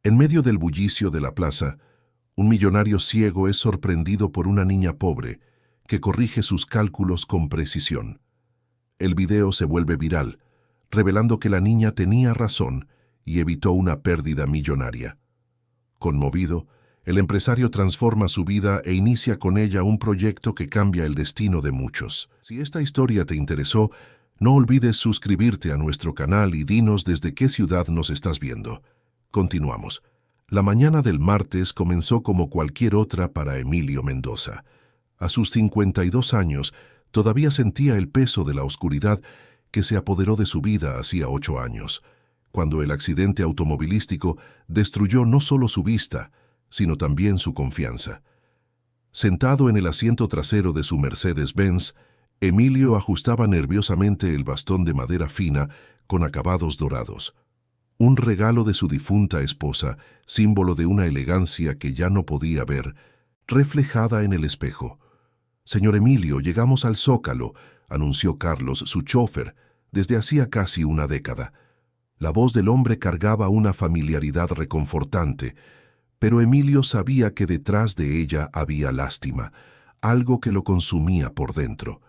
En medio del bullicio de la plaza, un millonario ciego es sorprendido por una niña pobre que corrige sus cálculos con precisión. El video se vuelve viral, revelando que la niña tenía razón y evitó una pérdida millonaria. Conmovido, el empresario transforma su vida e inicia con ella un proyecto que cambia el destino de muchos. Si esta historia te interesó, no olvides suscribirte a nuestro canal y dinos desde qué ciudad nos estás viendo. Continuamos. La mañana del martes comenzó como cualquier otra para Emilio Mendoza. A sus 52 años, todavía sentía el peso de la oscuridad que se apoderó de su vida hacía 8 años, cuando el accidente automovilístico destruyó no solo su vista, sino también su confianza. Sentado en el asiento trasero de su Mercedes-Benz, Emilio ajustaba nerviosamente el bastón de madera fina con acabados dorados. Un regalo de su difunta esposa, símbolo de una elegancia que ya no podía ver, reflejada en el espejo. «Señor Emilio, llegamos al Zócalo», anunció Carlos, su chofer, desde hacía casi una década. La voz del hombre cargaba una familiaridad reconfortante, pero Emilio sabía que detrás de ella había lástima, algo que lo consumía por dentro.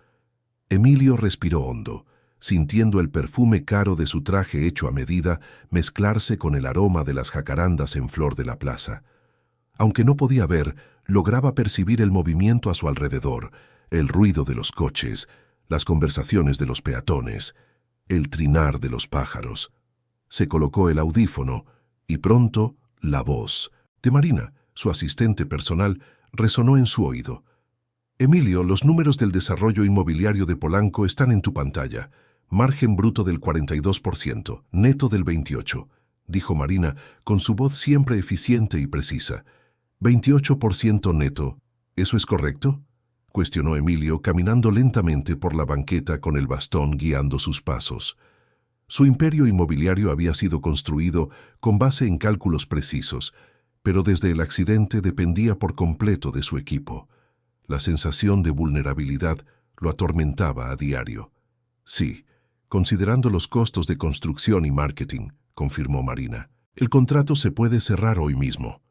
Emilio respiró hondo, sintiendo el perfume caro de su traje hecho a medida mezclarse con el aroma de las jacarandas en flor de la plaza. Aunque no podía ver, lograba percibir el movimiento a su alrededor, el ruido de los coches, las conversaciones de los peatones, el trinar de los pájaros. Se colocó el audífono y pronto la voz de Marina, su asistente personal, resonó en su oído. «Emilio, los números del desarrollo inmobiliario de Polanco están en tu pantalla. Margen bruto del 42%, neto del 28%, dijo Marina con su voz siempre eficiente y precisa. 28% neto, ¿eso es correcto?», cuestionó Emilio, caminando lentamente por la banqueta con el bastón guiando sus pasos. Su imperio inmobiliario había sido construido con base en cálculos precisos, pero desde el accidente dependía por completo de su equipo. La sensación de vulnerabilidad lo atormentaba a diario. «Sí, considerando los costos de construcción y marketing», confirmó Marina. «El contrato se puede cerrar hoy mismo».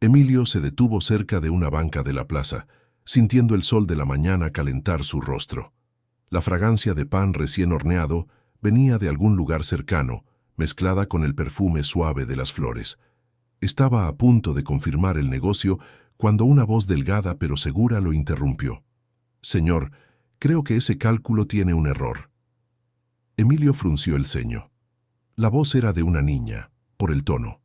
Emilio se detuvo cerca de una banca de la plaza, sintiendo el sol de la mañana calentar su rostro. La fragancia de pan recién horneado venía de algún lugar cercano, mezclada con el perfume suave de las flores. Estaba a punto de confirmar el negocio cuando una voz delgada pero segura lo interrumpió. «Señor, creo que ese cálculo tiene un error». Emilio frunció el ceño. La voz era de una niña, por el tono.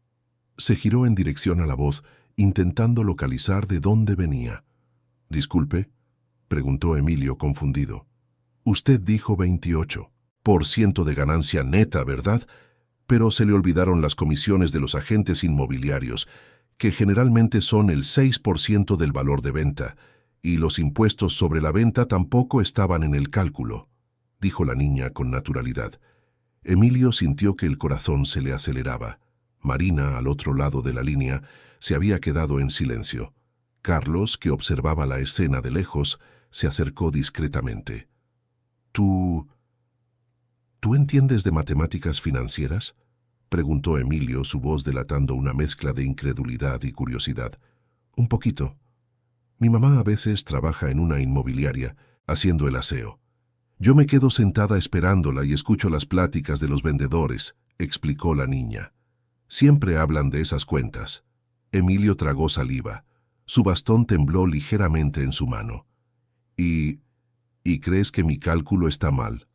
Se giró en dirección a la voz, intentando localizar de dónde venía. «Disculpe», preguntó Emilio confundido. «Usted dijo 28% de ganancia neta, ¿verdad? Pero se le olvidaron las comisiones de los agentes inmobiliarios, que generalmente son el 6% del valor de venta, y los impuestos sobre la venta tampoco estaban en el cálculo», dijo la niña con naturalidad. Emilio sintió que el corazón se le aceleraba. Marina, al otro lado de la línea, se había quedado en silencio. Carlos, que observaba la escena de lejos, se acercó discretamente. «¿Tú entiendes de matemáticas financieras?», preguntó Emilio, su voz delatando una mezcla de incredulidad y curiosidad. «Un poquito. Mi mamá a veces trabaja en una inmobiliaria, haciendo el aseo. Yo me quedo sentada esperándola y escucho las pláticas de los vendedores», explicó la niña. «Siempre hablan de esas cuentas». Emilio tragó saliva. Su bastón tembló ligeramente en su mano. ¿Y crees que mi cálculo está mal?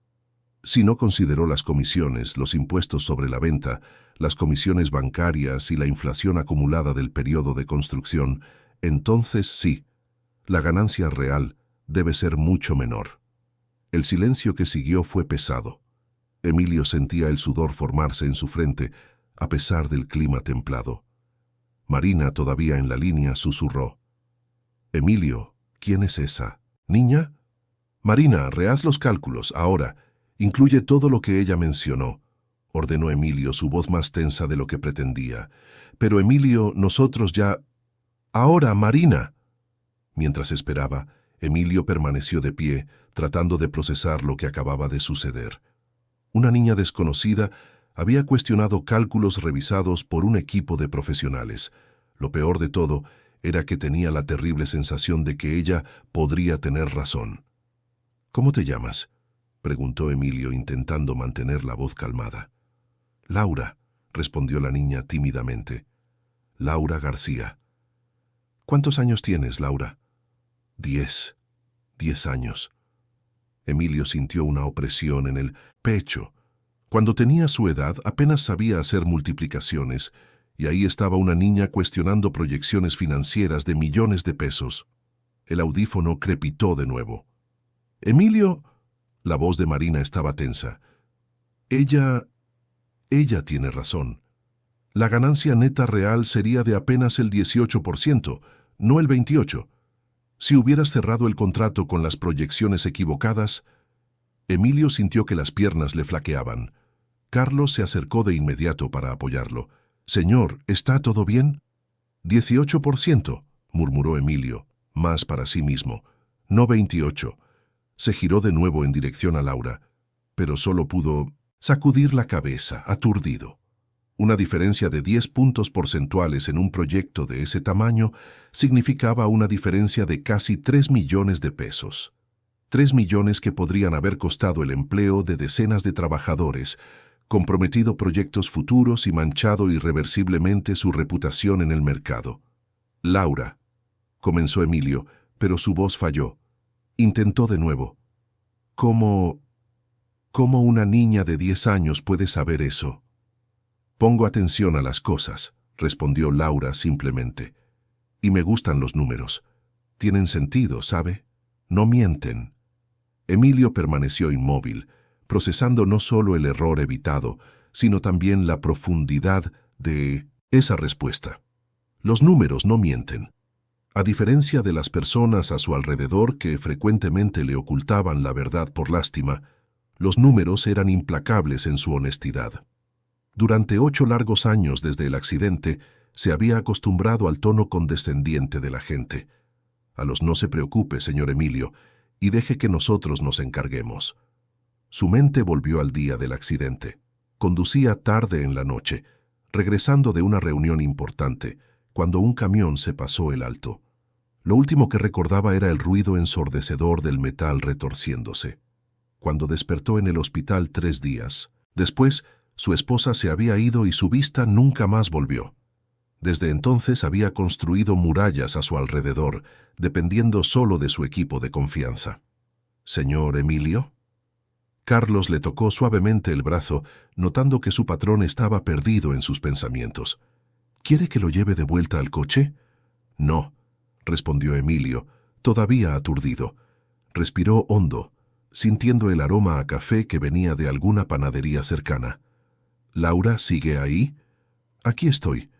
Si no consideró las comisiones, los impuestos sobre la venta, las comisiones bancarias y la inflación acumulada del periodo de construcción, entonces sí, la ganancia real debe ser mucho menor». El silencio que siguió fue pesado. Emilio sentía el sudor formarse en su frente, a pesar del clima templado. Marina, todavía en la línea, susurró. «Emilio, ¿quién es esa? ¿Niña?» «Marina, rehaz los cálculos, ahora. Incluye todo lo que ella mencionó», ordenó Emilio, su voz más tensa de lo que pretendía. «Pero Emilio, nosotros ya...» «Ahora, Marina». Mientras esperaba, Emilio permaneció de pie, tratando de procesar lo que acababa de suceder. Una niña desconocida Había cuestionado cálculos revisados por un equipo de profesionales. Lo peor de todo era que tenía la terrible sensación de que ella podría tener razón. «¿Cómo te llamas?», preguntó Emilio, intentando mantener la voz calmada. «Laura», respondió la niña tímidamente. «Laura García». «¿Cuántos años tienes, Laura?» 10 años. Emilio sintió una opresión en el pecho. Cuando tenía su edad, apenas sabía hacer multiplicaciones, y ahí estaba una niña cuestionando proyecciones financieras de millones de pesos. El audífono crepitó de nuevo. «Emilio», la voz de Marina estaba tensa. Ella tiene razón. La ganancia neta real sería de apenas el 18%, no el 28%. Si hubieras cerrado el contrato con las proyecciones equivocadas». Emilio sintió que las piernas le flaqueaban. Carlos se acercó de inmediato para apoyarlo. «Señor, ¿está todo bien?» 18%, murmuró Emilio, más para sí mismo. «No 28%. Se giró de nuevo en dirección a Laura, pero solo pudo sacudir la cabeza, aturdido. Una diferencia de 10 puntos porcentuales en un proyecto de ese tamaño significaba una diferencia de casi 3 millones de pesos. 3 millones que podrían haber costado el empleo de decenas de trabajadores, comprometido proyectos futuros y manchado irreversiblemente su reputación en el mercado. «Laura», comenzó Emilio, pero su voz falló. Intentó de nuevo. ¿Cómo una niña de 10 años puede saber eso?» «Pongo atención a las cosas», respondió Laura simplemente. «Y me gustan los números. Tienen sentido, ¿sabe? No mienten». Emilio permaneció inmóvil, procesando no solo el error evitado, sino también la profundidad de esa respuesta. Los números no mienten. A diferencia de las personas a su alrededor que frecuentemente le ocultaban la verdad por lástima, los números eran implacables en su honestidad. Durante 8 largos años desde el accidente, se había acostumbrado al tono condescendiente de la gente. «A los no se preocupe, señor Emilio, y deje que nosotros nos encarguemos». Su mente volvió al día del accidente. Conducía tarde en la noche, regresando de una reunión importante, cuando un camión se pasó el alto. Lo último que recordaba era el ruido ensordecedor del metal retorciéndose. Cuando despertó en el hospital 3 días después, su esposa se había ido y su vista nunca más volvió. Desde entonces había construido murallas a su alrededor, dependiendo solo de su equipo de confianza. «¿Señor Emilio?» Carlos le tocó suavemente el brazo, notando que su patrón estaba perdido en sus pensamientos. «¿Quiere que lo lleve de vuelta al coche?» «No», respondió Emilio, todavía aturdido. Respiró hondo, sintiendo el aroma a café que venía de alguna panadería cercana. «¿Laura sigue ahí?» «Aquí estoy»,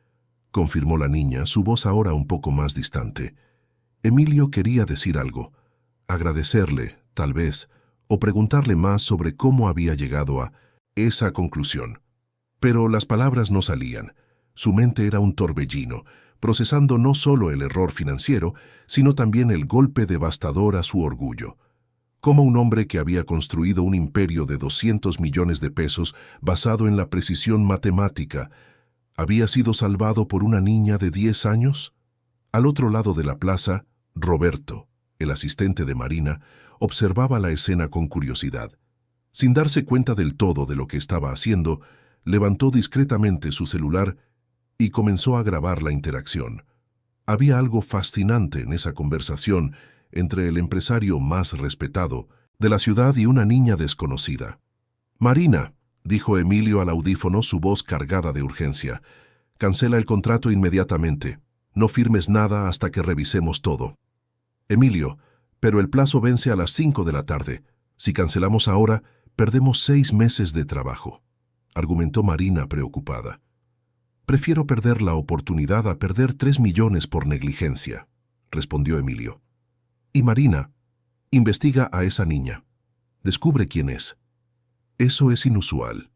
confirmó la niña, su voz ahora un poco más distante. Emilio quería decir algo, agradecerle, tal vez, o preguntarle más sobre cómo había llegado a esa conclusión. Pero las palabras no salían. Su mente era un torbellino, procesando no solo el error financiero, sino también el golpe devastador a su orgullo. Cómo un hombre que había construido un imperio de 200 millones de pesos basado en la precisión matemática, había sido salvado por una niña de 10 años. Al otro lado de la plaza, Roberto, el asistente de Marina, observaba la escena con curiosidad. Sin darse cuenta del todo de lo que estaba haciendo, levantó discretamente su celular y comenzó a grabar la interacción. Había algo fascinante en esa conversación entre el empresario más respetado de la ciudad y una niña desconocida. «Marina», dijo Emilio al audífono, su voz cargada de urgencia, «cancela el contrato inmediatamente. No firmes nada hasta que revisemos todo». «Emilio, pero el plazo vence a las 5 de la tarde. Si cancelamos ahora, perdemos 6 meses de trabajo», argumentó Marina preocupada. «Prefiero perder la oportunidad a perder 3 millones por negligencia», respondió Emilio. «Y Marina, investiga a esa niña. Descubre quién es». «Eso es inusual».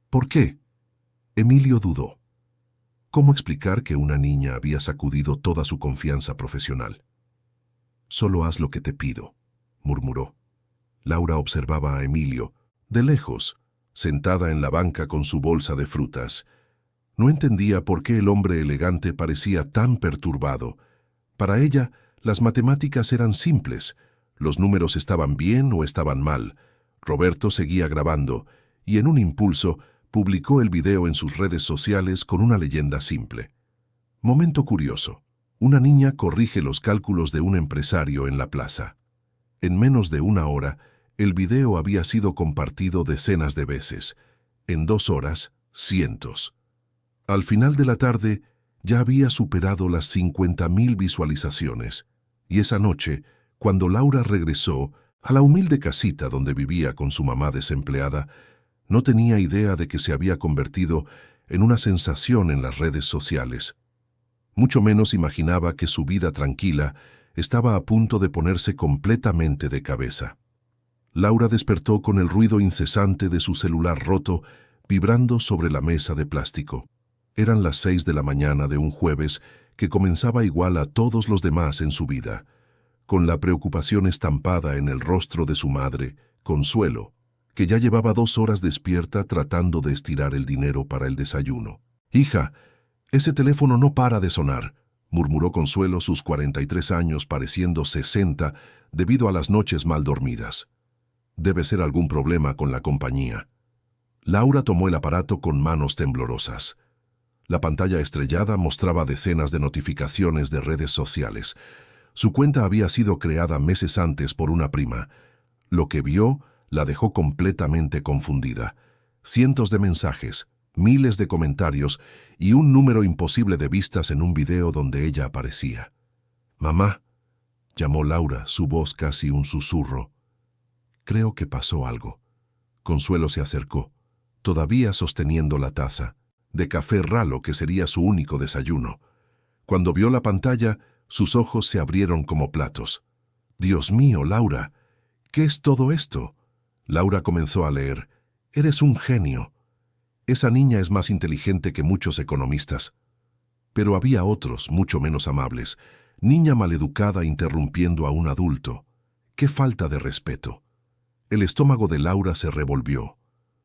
«¿Por qué?» Emilio dudó. ¿Cómo explicar que una niña había sacudido toda su confianza profesional? «Solo haz lo que te pido», murmuró. Laura observaba a Emilio, de lejos, sentada en la banca con su bolsa de frutas. No entendía por qué el hombre elegante parecía tan perturbado. Para ella, las matemáticas eran simples. Los números estaban bien o estaban mal. Roberto seguía grabando y en un impulso publicó el video en sus redes sociales con una leyenda simple. Momento curioso. Una niña corrige los cálculos de un empresario en la plaza. En menos de una hora, el video había sido compartido decenas de veces. En 2 horas, cientos. Al final de la tarde, ya había superado las 50.000 visualizaciones. Y esa noche, cuando Laura regresó a la humilde casita donde vivía con su mamá desempleada, no tenía idea de que se había convertido en una sensación en las redes sociales. Mucho menos imaginaba que su vida tranquila estaba a punto de ponerse completamente de cabeza. Laura despertó con el ruido incesante de su celular roto vibrando sobre la mesa de plástico. Eran las 6 de la mañana de un jueves que comenzaba igual a todos los demás en su vida, con la preocupación estampada en el rostro de su madre, Consuelo, que ya llevaba 2 horas despierta tratando de estirar el dinero para el desayuno. «Hija, ese teléfono no para de sonar», murmuró Consuelo, sus 43 años pareciendo 60 debido a las noches mal dormidas. «Debe ser algún problema con la compañía». Laura tomó el aparato con manos temblorosas. La pantalla estrellada mostraba decenas de notificaciones de redes sociales. Su cuenta había sido creada meses antes por una prima. Lo que vio la dejó completamente confundida. Cientos de mensajes, miles de comentarios y un número imposible de vistas en un video donde ella aparecía. «Mamá», llamó Laura, su voz casi un susurro. «Creo que pasó algo». Consuelo se acercó, todavía sosteniendo la taza de café ralo que sería su único desayuno. Cuando vio la pantalla, sus ojos se abrieron como platos. «Dios mío, Laura, ¿qué es todo esto?». Laura comenzó a leer. «Eres un genio. Esa niña es más inteligente que muchos economistas». Pero había otros, mucho menos amables. Niña maleducada interrumpiendo a un adulto. ¡Qué falta de respeto! El estómago de Laura se revolvió.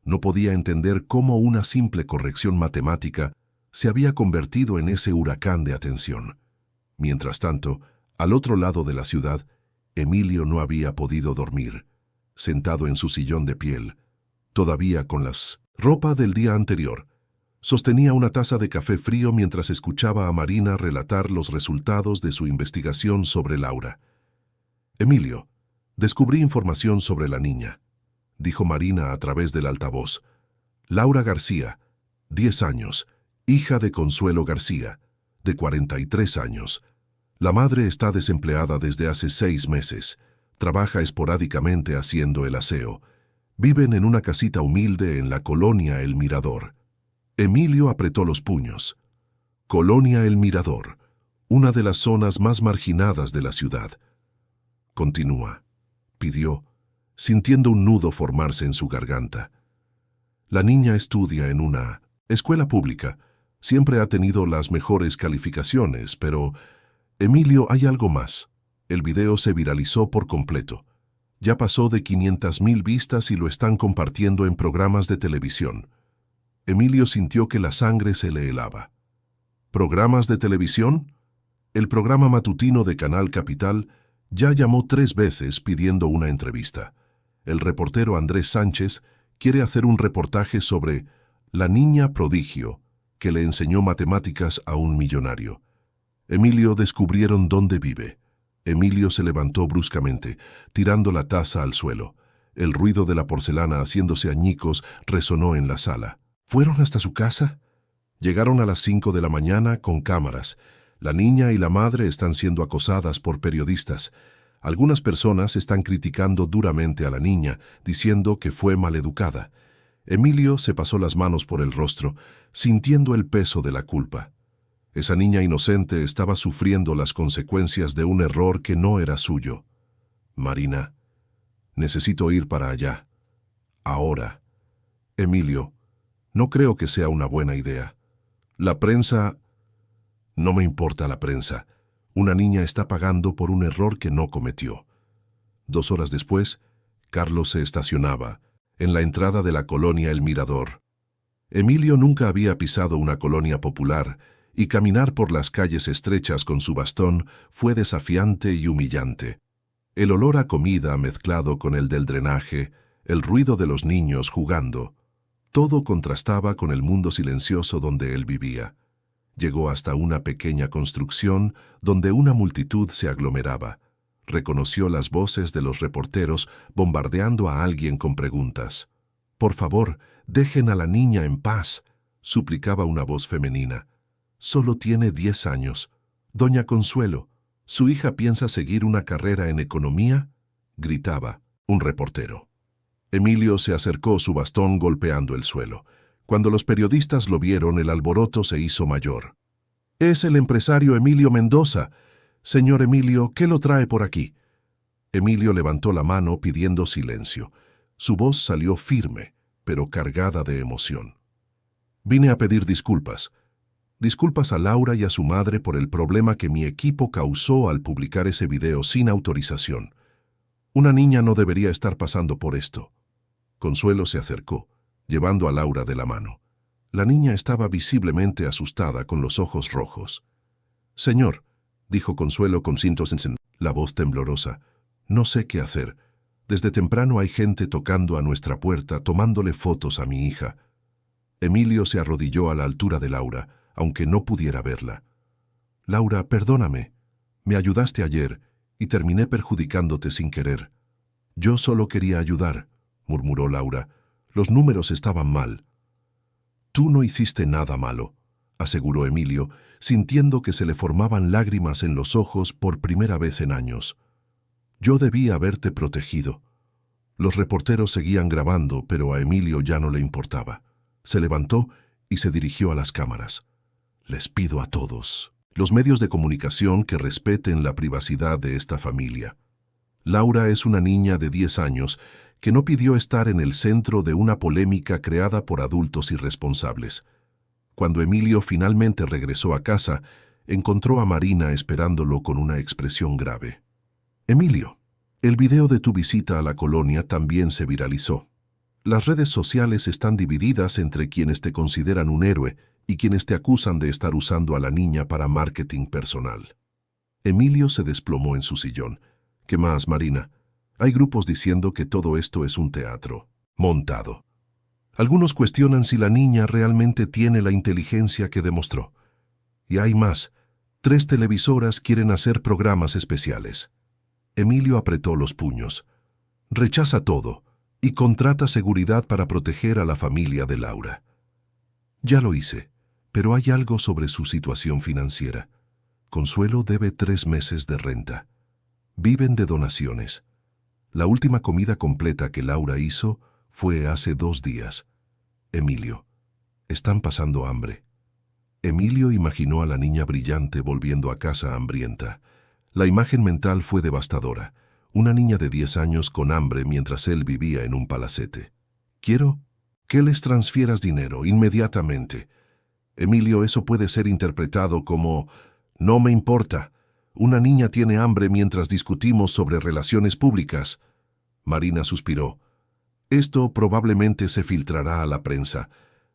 No podía entender cómo una simple corrección matemática se había convertido en ese huracán de atención. Mientras tanto, al otro lado de la ciudad, Emilio no había podido dormir. Sentado en su sillón de piel, todavía con las ropa del día anterior, sostenía una taza de café frío mientras escuchaba a Marina relatar los resultados de su investigación sobre Laura. «Emilio, descubrí información sobre la niña», dijo Marina a través del altavoz. «Laura García, 10 años, hija de Consuelo García, de 43 años. La madre está desempleada desde hace 6 meses. Trabaja esporádicamente haciendo el aseo. Viven en una casita humilde en la colonia El Mirador». Emilio apretó los puños. Colonia El Mirador, una de las zonas más marginadas de la ciudad. «Continúa», pidió, sintiendo un nudo formarse en su garganta. «La niña estudia en una escuela pública. Siempre ha tenido las mejores calificaciones, pero, Emilio, hay algo más». El video se viralizó por completo. Ya pasó de 500.000 vistas y lo están compartiendo en programas de televisión. Emilio sintió que la sangre se le helaba. ¿Programas de televisión? El programa matutino de Canal Capital ya llamó 3 veces pidiendo una entrevista. El reportero Andrés Sánchez quiere hacer un reportaje sobre la niña prodigio que le enseñó matemáticas a un millonario. Emilio descubrieron dónde vive. Emilio se levantó bruscamente, tirando la taza al suelo. El ruido de la porcelana haciéndose añicos resonó en la sala. ¿Fueron hasta su casa? Llegaron a las 5 de la mañana con cámaras. La niña y la madre están siendo acosadas por periodistas. Algunas personas están criticando duramente a la niña, diciendo que fue maleducada. Emilio se pasó las manos por el rostro, sintiendo el peso de la culpa. Esa niña inocente estaba sufriendo las consecuencias de un error que no era suyo. «Marina, necesito ir para allá. Ahora». «Emilio, no creo que sea una buena idea. La prensa...». «No me importa la prensa. Una niña está pagando por un error que no cometió». 2 horas después, Carlos se estacionaba en la entrada de la colonia El Mirador. Emilio nunca había pisado una colonia popular, y caminar por las calles estrechas con su bastón fue desafiante y humillante. El olor a comida mezclado con el del drenaje, el ruido de los niños jugando, todo contrastaba con el mundo silencioso donde él vivía. Llegó hasta una pequeña construcción donde una multitud se aglomeraba. Reconoció las voces de los reporteros bombardeando a alguien con preguntas. «Por favor, dejen a la niña en paz», suplicaba una voz femenina. «Solo tiene 10 años. Doña Consuelo, ¿su hija piensa seguir una carrera en economía?», gritaba un reportero. Emilio se acercó su bastón golpeando el suelo. Cuando los periodistas lo vieron, el alboroto se hizo mayor. «Es el empresario Emilio Mendoza. Señor Emilio, ¿qué lo trae por aquí?». Emilio levantó la mano pidiendo silencio. Su voz salió firme, pero cargada de emoción. «Vine a pedir disculpas. Disculpas a Laura y a su madre por el problema que mi equipo causó al publicar ese video sin autorización. Una niña no debería estar pasando por esto». Consuelo se acercó, llevando a Laura de la mano. La niña estaba visiblemente asustada, con los ojos rojos. «Señor», dijo Consuelo con la voz temblorosa, «no sé qué hacer. Desde temprano hay gente tocando a nuestra puerta, tomándole fotos a mi hija». Emilio se arrodilló a la altura de Laura, aunque no pudiera verla. «Laura, perdóname. Me ayudaste ayer y terminé perjudicándote sin querer». «Yo solo quería ayudar», murmuró Laura. «Los números estaban mal». «Tú no hiciste nada malo», aseguró Emilio, sintiendo que se le formaban lágrimas en los ojos por primera vez en años. «Yo debí haberte protegido». Los reporteros seguían grabando, pero a Emilio ya no le importaba. Se levantó y se dirigió a las cámaras. «Les pido a todos los medios de comunicación que respeten la privacidad de esta familia. Laura es una niña de 10 años que no pidió estar en el centro de una polémica creada por adultos irresponsables». Cuando Emilio finalmente regresó a casa, encontró a Marina esperándolo con una expresión grave. «Emilio, el video de tu visita a la colonia también se viralizó. Las redes sociales están divididas entre quienes te consideran un héroe y quienes te acusan de estar usando a la niña para marketing personal». Emilio se desplomó en su sillón. «¿Qué más, Marina? Hay grupos diciendo que todo esto es un teatro montado. Algunos cuestionan si la niña realmente tiene la inteligencia que demostró. Y hay más. 3 televisoras quieren hacer programas especiales». Emilio apretó los puños. «Rechaza todo y contrata seguridad para proteger a la familia de Laura». «Ya lo hice, pero hay algo sobre su situación financiera. Consuelo debe 3 meses de renta. Viven de donaciones. La última comida completa que Laura hizo fue hace 2 días. Emilio, están pasando hambre». Emilio imaginó a la niña brillante volviendo a casa hambrienta. La imagen mental fue devastadora. Una niña de 10 años con hambre mientras él vivía en un palacete. «Quiero que les transfieras dinero inmediatamente». «Emilio, eso puede ser interpretado como: no me importa. Una niña tiene hambre mientras discutimos sobre relaciones públicas». Marina suspiró. «Esto probablemente se filtrará a la prensa.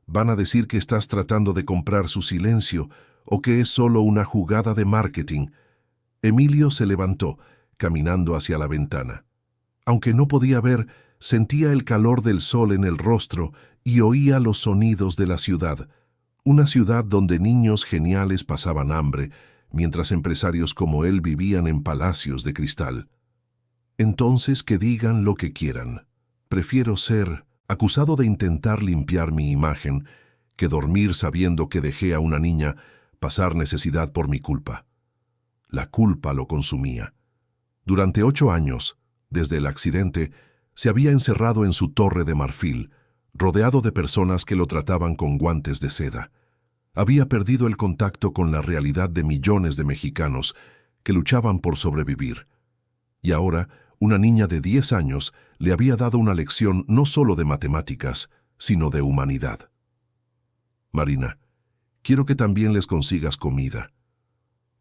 Van a decir que estás tratando de comprar su silencio o que es solo una jugada de marketing». Emilio se levantó, caminando hacia la ventana. Aunque no podía ver, sentía el calor del sol en el rostro y oía los sonidos de la ciudad. Una ciudad donde niños geniales pasaban hambre, mientras empresarios como él vivían en palacios de cristal. «Entonces que digan lo que quieran. Prefiero ser acusado de intentar limpiar mi imagen que dormir sabiendo que dejé a una niña pasar necesidad por mi culpa». La culpa lo consumía. Durante 8 años, desde el accidente, se había encerrado en su torre de marfil, rodeado de personas que lo trataban con guantes de seda. Había perdido el contacto con la realidad de millones de mexicanos que luchaban por sobrevivir. Y ahora, una niña de 10 años le había dado una lección no solo de matemáticas, sino de humanidad. «Marina, quiero que también les consigas comida.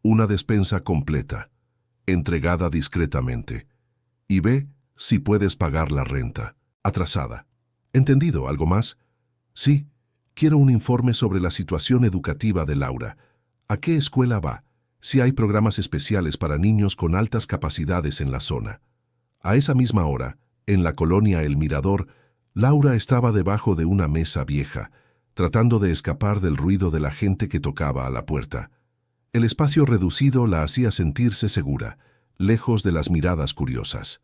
Una despensa completa, entregada discretamente. Y ve si puedes pagar la renta, atrasada». Entendido, ¿algo más? Sí, quiero un informe sobre la situación educativa de Laura. ¿A qué escuela va? Si hay programas especiales para niños con altas capacidades en la zona. A esa misma hora, en la colonia El Mirador, Laura estaba debajo de una mesa vieja, tratando de escapar del ruido de la gente que tocaba a la puerta. El espacio reducido la hacía sentirse segura, lejos de las miradas curiosas.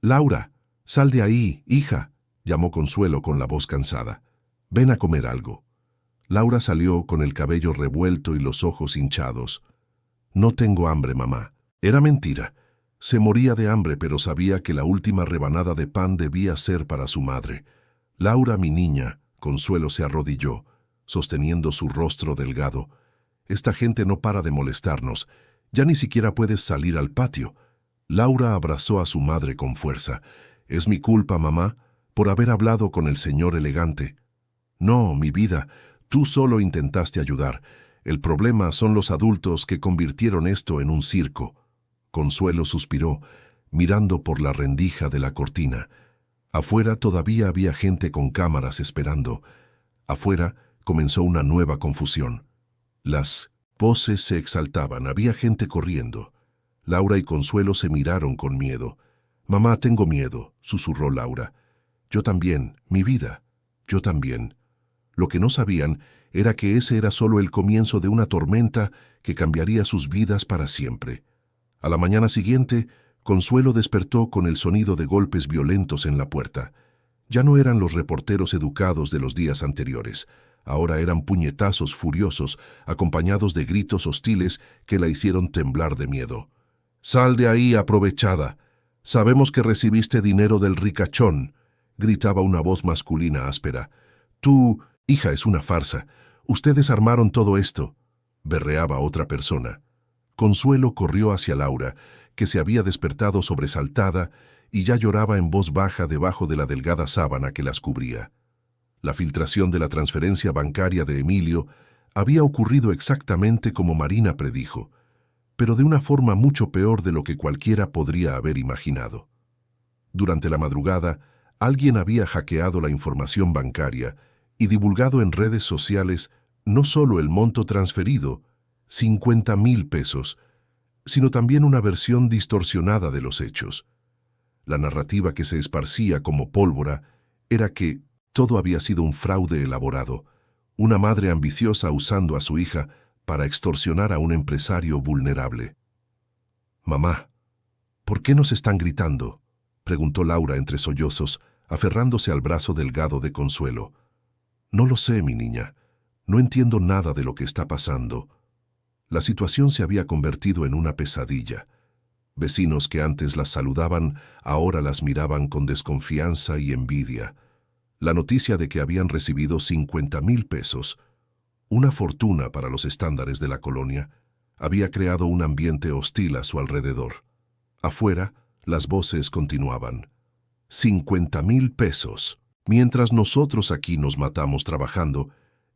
«Laura, sal de ahí, hija», llamó Consuelo con la voz cansada. «Ven a comer algo». Laura salió con el cabello revuelto y los ojos hinchados. «No tengo hambre, mamá». Era mentira. Se moría de hambre, pero sabía que la última rebanada de pan debía ser para su madre. «Laura, mi niña», Consuelo se arrodilló, sosteniendo su rostro delgado. «Esta gente no para de molestarnos. Ya ni siquiera puedes salir al patio». Laura abrazó a su madre con fuerza. «Es mi culpa, mamá, por haber hablado con el señor elegante». «No, mi vida, tú solo intentaste ayudar. El problema son los adultos que convirtieron esto en un circo». Consuelo suspiró, mirando por la rendija de la cortina. Afuera todavía había gente con cámaras esperando. Afuera comenzó una nueva confusión. Las voces se exaltaban, había gente corriendo. Laura y Consuelo se miraron con miedo. «Mamá, tengo miedo», susurró Laura. «Yo también, mi vida, yo también». Lo que no sabían era que ese era solo el comienzo de una tormenta que cambiaría sus vidas para siempre. A la mañana siguiente, Consuelo despertó con el sonido de golpes violentos en la puerta. Ya no eran los reporteros educados de los días anteriores. Ahora eran puñetazos furiosos, acompañados de gritos hostiles que la hicieron temblar de miedo. «Sal de ahí, aprovechada. Sabemos que recibiste dinero del ricachón», gritaba una voz masculina áspera. «Tú, hija, es una farsa. Ustedes armaron todo esto», berreaba otra persona. Consuelo corrió hacia Laura, que se había despertado sobresaltada y ya lloraba en voz baja debajo de la delgada sábana que las cubría. La filtración de la transferencia bancaria de Emilio había ocurrido exactamente como Marina predijo, pero de una forma mucho peor de lo que cualquiera podría haber imaginado. Durante la madrugada, alguien había hackeado la información bancaria y divulgado en redes sociales no solo el monto transferido, 50,000 pesos, sino también una versión distorsionada de los hechos. La narrativa que se esparcía como pólvora era que todo había sido un fraude elaborado, una madre ambiciosa usando a su hija para extorsionar a un empresario vulnerable. «Mamá, ¿por qué nos están gritando?», preguntó Laura entre sollozos, aferrándose al brazo delgado de Consuelo. «No lo sé, mi niña. No entiendo nada de lo que está pasando». La situación se había convertido en una pesadilla. Vecinos que antes las saludaban, ahora las miraban con desconfianza y envidia. La noticia de que habían recibido 50,000 pesos, una fortuna para los estándares de la colonia, había creado un ambiente hostil a su alrededor. Afuera, las voces continuaban. 50,000 pesos. Mientras nosotros aquí nos matamos trabajando,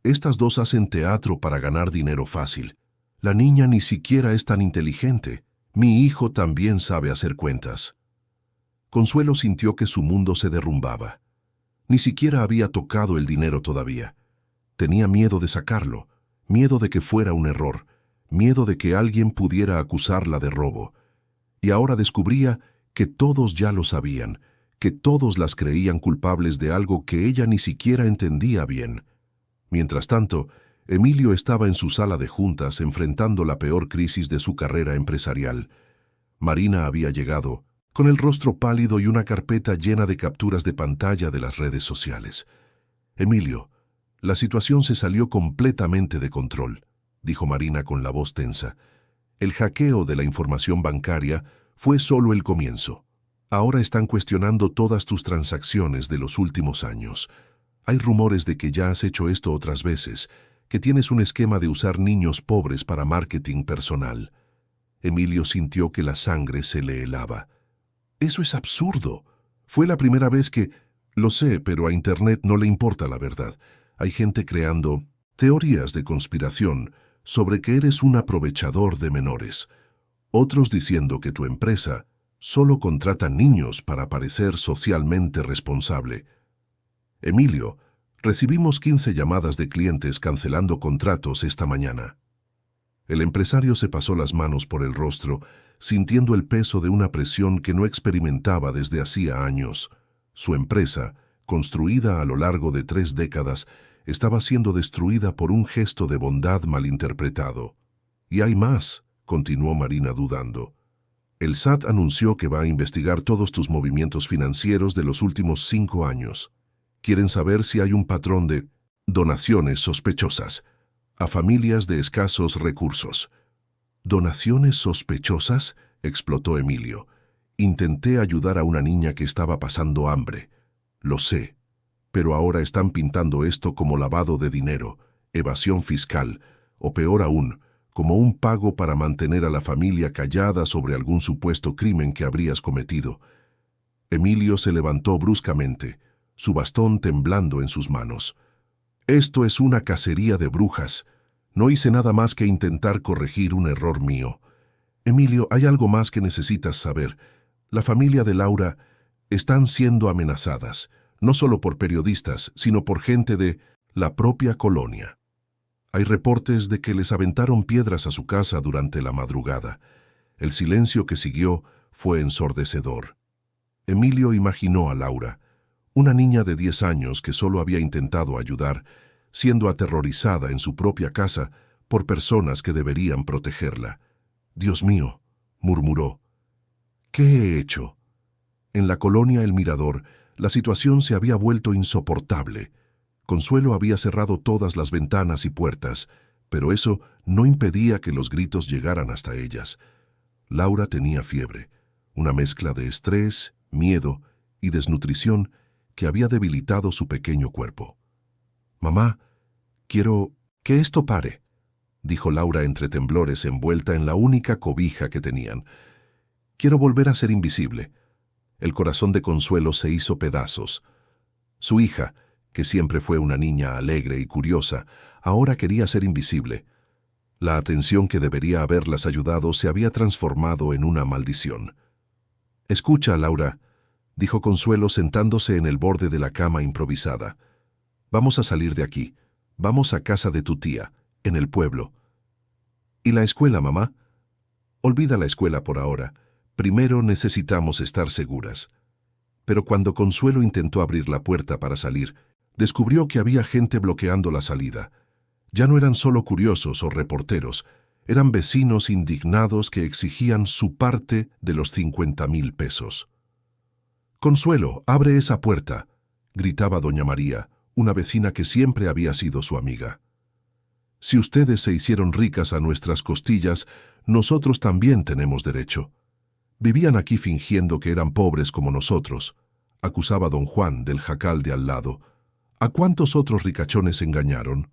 estas dos hacen teatro para ganar dinero fácil. La niña ni siquiera es tan inteligente. Mi hijo también sabe hacer cuentas». Consuelo sintió que su mundo se derrumbaba. Ni siquiera había tocado el dinero todavía. Tenía miedo de sacarlo, miedo de que fuera un error, miedo de que alguien pudiera acusarla de robo. Y ahora descubría que todos ya lo sabían, que todos las creían culpables de algo que ella ni siquiera entendía bien. Mientras tanto, Emilio estaba en su sala de juntas enfrentando la peor crisis de su carrera empresarial. Marina había llegado, con el rostro pálido y una carpeta llena de capturas de pantalla de las redes sociales. «Emilio, la situación se salió completamente de control», dijo Marina con la voz tensa. «El hackeo de la información bancaria fue solo el comienzo. Ahora están cuestionando todas tus transacciones de los últimos años. Hay rumores de que ya has hecho esto otras veces, que tienes un esquema de usar niños pobres para marketing personal». Emilio sintió que la sangre se le helaba. «Eso es absurdo. Fue la primera vez que...» «Lo sé, pero a Internet no le importa la verdad. Hay gente creando teorías de conspiración sobre que eres un aprovechador de menores. Otros diciendo que tu empresa solo contrata niños para parecer socialmente responsable». Emilio, recibimos 15 llamadas de clientes cancelando contratos esta mañana. El empresario se pasó las manos por el rostro, sintiendo el peso de una presión que no experimentaba desde hacía años. Su empresa, construida a lo largo de 3 décadas, estaba siendo destruida por un gesto de bondad malinterpretado. Y hay más, continuó Marina dudando. El SAT anunció que va a investigar todos tus movimientos financieros de los últimos 5 años. Quieren saber si hay un patrón de donaciones sospechosas a familias de escasos recursos. ¿Donaciones sospechosas?, explotó Emilio. Intenté ayudar a una niña que estaba pasando hambre. Lo sé, pero ahora están pintando esto como lavado de dinero, evasión fiscal, o peor aún, como un pago para mantener a la familia callada sobre algún supuesto crimen que habrías cometido. Emilio se levantó bruscamente, su bastón temblando en sus manos. Esto es una cacería de brujas. No hice nada más que intentar corregir un error mío. Emilio, hay algo más que necesitas saber. La familia de Laura están siendo amenazadas, no solo por periodistas, sino por gente de la propia colonia. Hay reportes de que les aventaron piedras a su casa durante la madrugada. El silencio que siguió fue ensordecedor. Emilio imaginó a Laura, una niña de 10 años que solo había intentado ayudar, siendo aterrorizada en su propia casa por personas que deberían protegerla. «Dios mío», murmuró, «¿qué he hecho?». En la colonia El Mirador, la situación se había vuelto insoportable. Consuelo había cerrado todas las ventanas y puertas, pero eso no impedía que los gritos llegaran hasta ellas. Laura tenía fiebre, una mezcla de estrés, miedo y desnutrición que había debilitado su pequeño cuerpo. «Mamá, quiero que esto pare», dijo Laura entre temblores, envuelta en la única cobija que tenían. «Quiero volver a ser invisible». El corazón de Consuelo se hizo pedazos. Su hija, que siempre fue una niña alegre y curiosa, ahora quería ser invisible. La atención que debería haberlas ayudado se había transformado en una maldición. «Escucha, Laura», dijo Consuelo sentándose en el borde de la cama improvisada. «Vamos a salir de aquí. Vamos a casa de tu tía, en el pueblo». «¿Y la escuela, mamá?». «Olvida la escuela por ahora. Primero necesitamos estar seguras». Pero cuando Consuelo intentó abrir la puerta para salir, descubrió que había gente bloqueando la salida. Ya no eran solo curiosos o reporteros, eran vecinos indignados que exigían su parte de los 50,000 pesos. «Consuelo, abre esa puerta», gritaba doña María, una vecina que siempre había sido su amiga. «Si ustedes se hicieron ricas a nuestras costillas, nosotros también tenemos derecho. Vivían aquí fingiendo que eran pobres como nosotros», acusaba don Juan del jacal de al lado. «¿A cuántos otros ricachones engañaron?».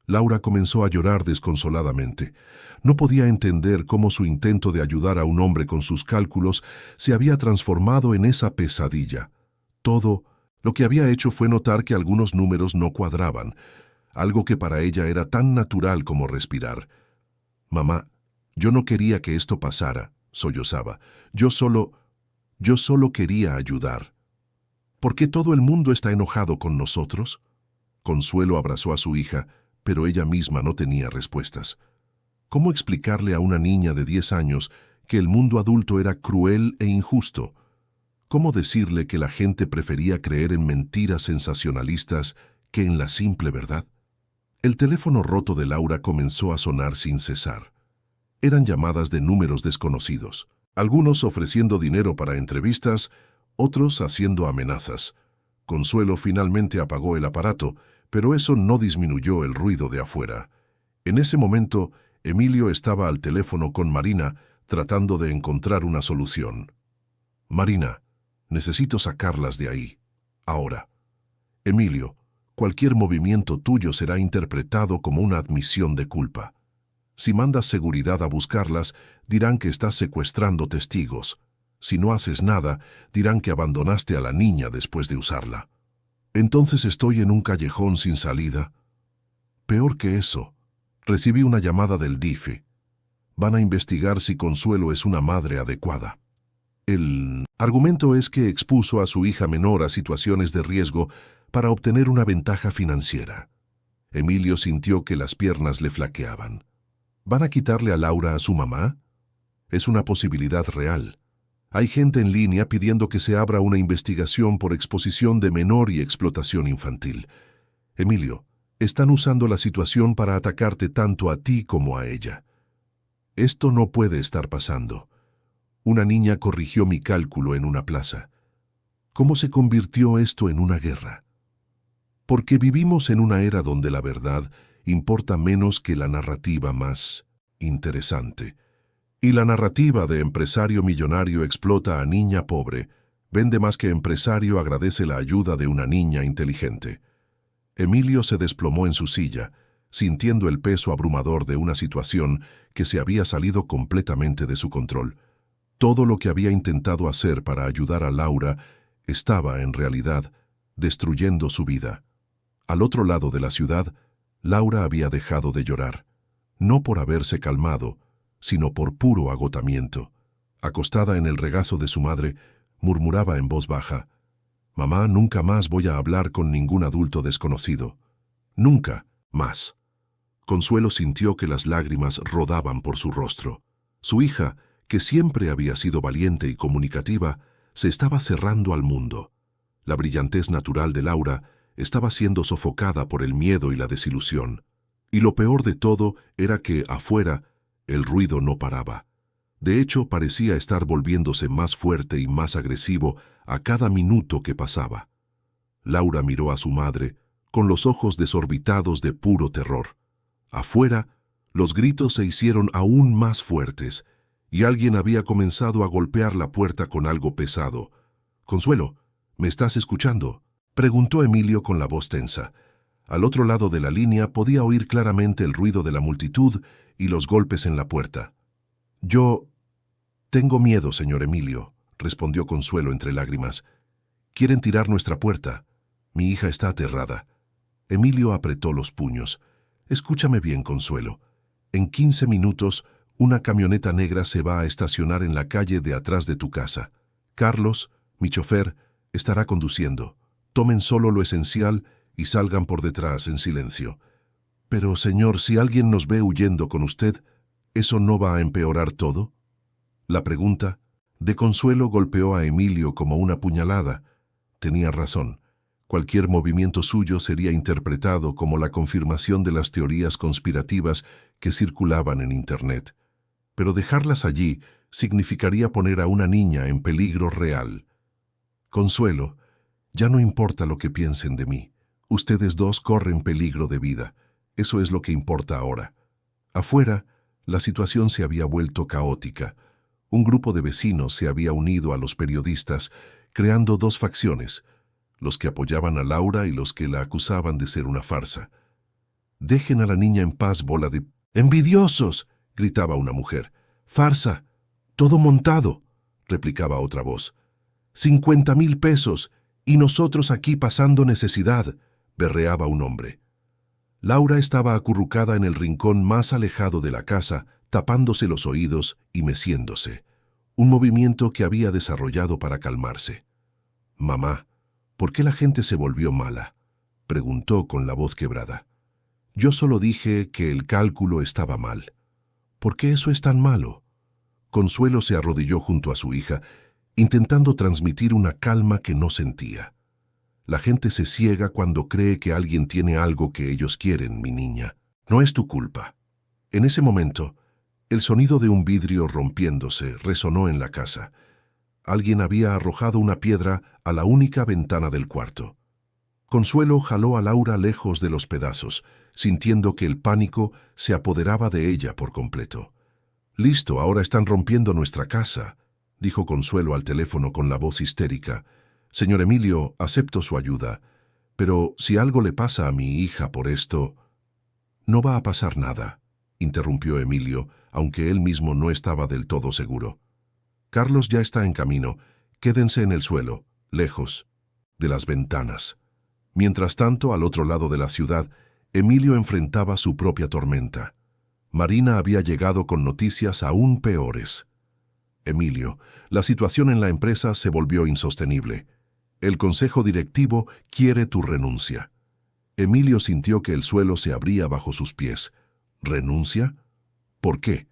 Laura comenzó a llorar desconsoladamente. No podía entender cómo su intento de ayudar a un hombre con sus cálculos se había transformado en esa pesadilla. Todo lo que había hecho fue notar que algunos números no cuadraban, algo que para ella era tan natural como respirar. «Mamá, yo no quería que esto pasara», sollozaba. Yo solo quería ayudar». «¿Por qué todo el mundo está enojado con nosotros?». Consuelo abrazó a su hija, pero ella misma no tenía respuestas. ¿Cómo explicarle a una niña de 10 años que el mundo adulto era cruel e injusto? ¿Cómo decirle que la gente prefería creer en mentiras sensacionalistas que en la simple verdad? El teléfono roto de Laura comenzó a sonar sin cesar. Eran llamadas de números desconocidos, algunos ofreciendo dinero para entrevistas, otros haciendo amenazas. Consuelo finalmente apagó el aparato, pero eso no disminuyó el ruido de afuera. En ese momento, Emilio estaba al teléfono con Marina, tratando de encontrar una solución. «Marina, necesito sacarlas de ahí. Ahora». «Emilio, cualquier movimiento tuyo será interpretado como una admisión de culpa. Si mandas seguridad a buscarlas, dirán que estás secuestrando testigos. Si no haces nada, dirán que abandonaste a la niña después de usarla. Entonces estoy en un callejón sin salida». «Peor que eso, recibí una llamada del DIF. Van a investigar si Consuelo es una madre adecuada. El argumento es que expuso a su hija menor a situaciones de riesgo para obtener una ventaja financiera. Emilio sintió que las piernas le flaqueaban. ¿Van a quitarle a Laura a su mamá? Es una posibilidad real. Hay gente en línea pidiendo que se abra una investigación por exposición de menor y explotación infantil. Emilio, están usando la situación para atacarte tanto a ti como a ella. Esto no puede estar pasando. Una niña corrigió mi cálculo en una plaza. ¿Cómo se convirtió esto en una guerra? Porque vivimos en una era donde la verdad importa menos que la narrativa más interesante. Y la narrativa de empresario millonario explota a niña pobre vende más que empresario agradece la ayuda de una niña inteligente. Emilio se desplomó en su silla, sintiendo el peso abrumador de una situación que se había salido completamente de su control. Todo lo que había intentado hacer para ayudar a Laura estaba, en realidad, destruyendo su vida. Al otro lado de la ciudad, Laura había dejado de llorar, no por haberse calmado, sino por puro agotamiento. Acostada en el regazo de su madre, murmuraba en voz baja: «Mamá, nunca más voy a hablar con ningún adulto desconocido. Nunca más». Consuelo sintió que las lágrimas rodaban por su rostro. Su hija, que siempre había sido valiente y comunicativa, se estaba cerrando al mundo. La brillantez natural de Laura estaba siendo sofocada por el miedo y la desilusión. Y lo peor de todo era que, afuera, el ruido no paraba. De hecho, parecía estar volviéndose más fuerte y más agresivo a cada minuto que pasaba. Laura miró a su madre con los ojos desorbitados de puro terror. Afuera, los gritos se hicieron aún más fuertes y alguien había comenzado a golpear la puerta con algo pesado. «Consuelo, ¿me estás escuchando?», preguntó Emilio con la voz tensa. Al otro lado de la línea podía oír claramente el ruido de la multitud y los golpes en la puerta. «Yo tengo miedo, señor Emilio», respondió Consuelo entre lágrimas. «Quieren tirar nuestra puerta. Mi hija está aterrada». Emilio apretó los puños. «Escúchame bien, Consuelo. En 15 minutos, una camioneta negra se va a estacionar en la calle de atrás de tu casa. Carlos, mi chofer, estará conduciendo. Tomen solo lo esencial y salgan por detrás en silencio. Pero, señor, si alguien nos ve huyendo con usted, ¿eso no va a empeorar todo?». La pregunta de Consuelo golpeó a Emilio como una puñalada. Tenía razón. Cualquier movimiento suyo sería interpretado como la confirmación de las teorías conspirativas que circulaban en Internet. Pero dejarlas allí significaría poner a una niña en peligro real. «Consuelo, ya no importa lo que piensen de mí. Ustedes dos corren peligro de vida. Eso es lo que importa ahora». Afuera, la situación se había vuelto caótica. Un grupo de vecinos se había unido a los periodistas, creando dos facciones: los que apoyaban a Laura y los que la acusaban de ser una farsa. «Dejen a la niña en paz, bola de envidiosos», gritaba una mujer. «Farsa, todo montado», replicaba otra voz. «50,000 pesos, y nosotros aquí pasando necesidad», berreaba un hombre. Laura estaba acurrucada en el rincón más alejado de la casa, tapándose los oídos y meciéndose, un movimiento que había desarrollado para calmarse. «Mamá, ¿por qué la gente se volvió mala?», preguntó con la voz quebrada. «Yo solo dije que el cálculo estaba mal». «¿Por qué eso es tan malo?». Consuelo se arrodilló junto a su hija, intentando transmitir una calma que no sentía. «La gente se ciega cuando cree que alguien tiene algo que ellos quieren, mi niña. No es tu culpa». En ese momento, el sonido de un vidrio rompiéndose resonó en la casa. Alguien había arrojado una piedra a la única ventana del cuarto. Consuelo jaló a Laura lejos de los pedazos, sintiendo que el pánico se apoderaba de ella por completo. «Listo, ahora están rompiendo nuestra casa», dijo Consuelo al teléfono con la voz histérica. «Señor Emilio, acepto su ayuda, pero si algo le pasa a mi hija por esto...». «No va a pasar nada», interrumpió Emilio, aunque él mismo no estaba del todo seguro. «Carlos ya está en camino. Quédense en el suelo, lejos de las ventanas». Mientras tanto, al otro lado de la ciudad, Emilio enfrentaba su propia tormenta. Marina había llegado con noticias aún peores. «Emilio, la situación en la empresa se volvió insostenible. El consejo directivo quiere tu renuncia. Emilio sintió que el suelo se abría bajo sus pies. ¿Renuncia? ¿Por qué?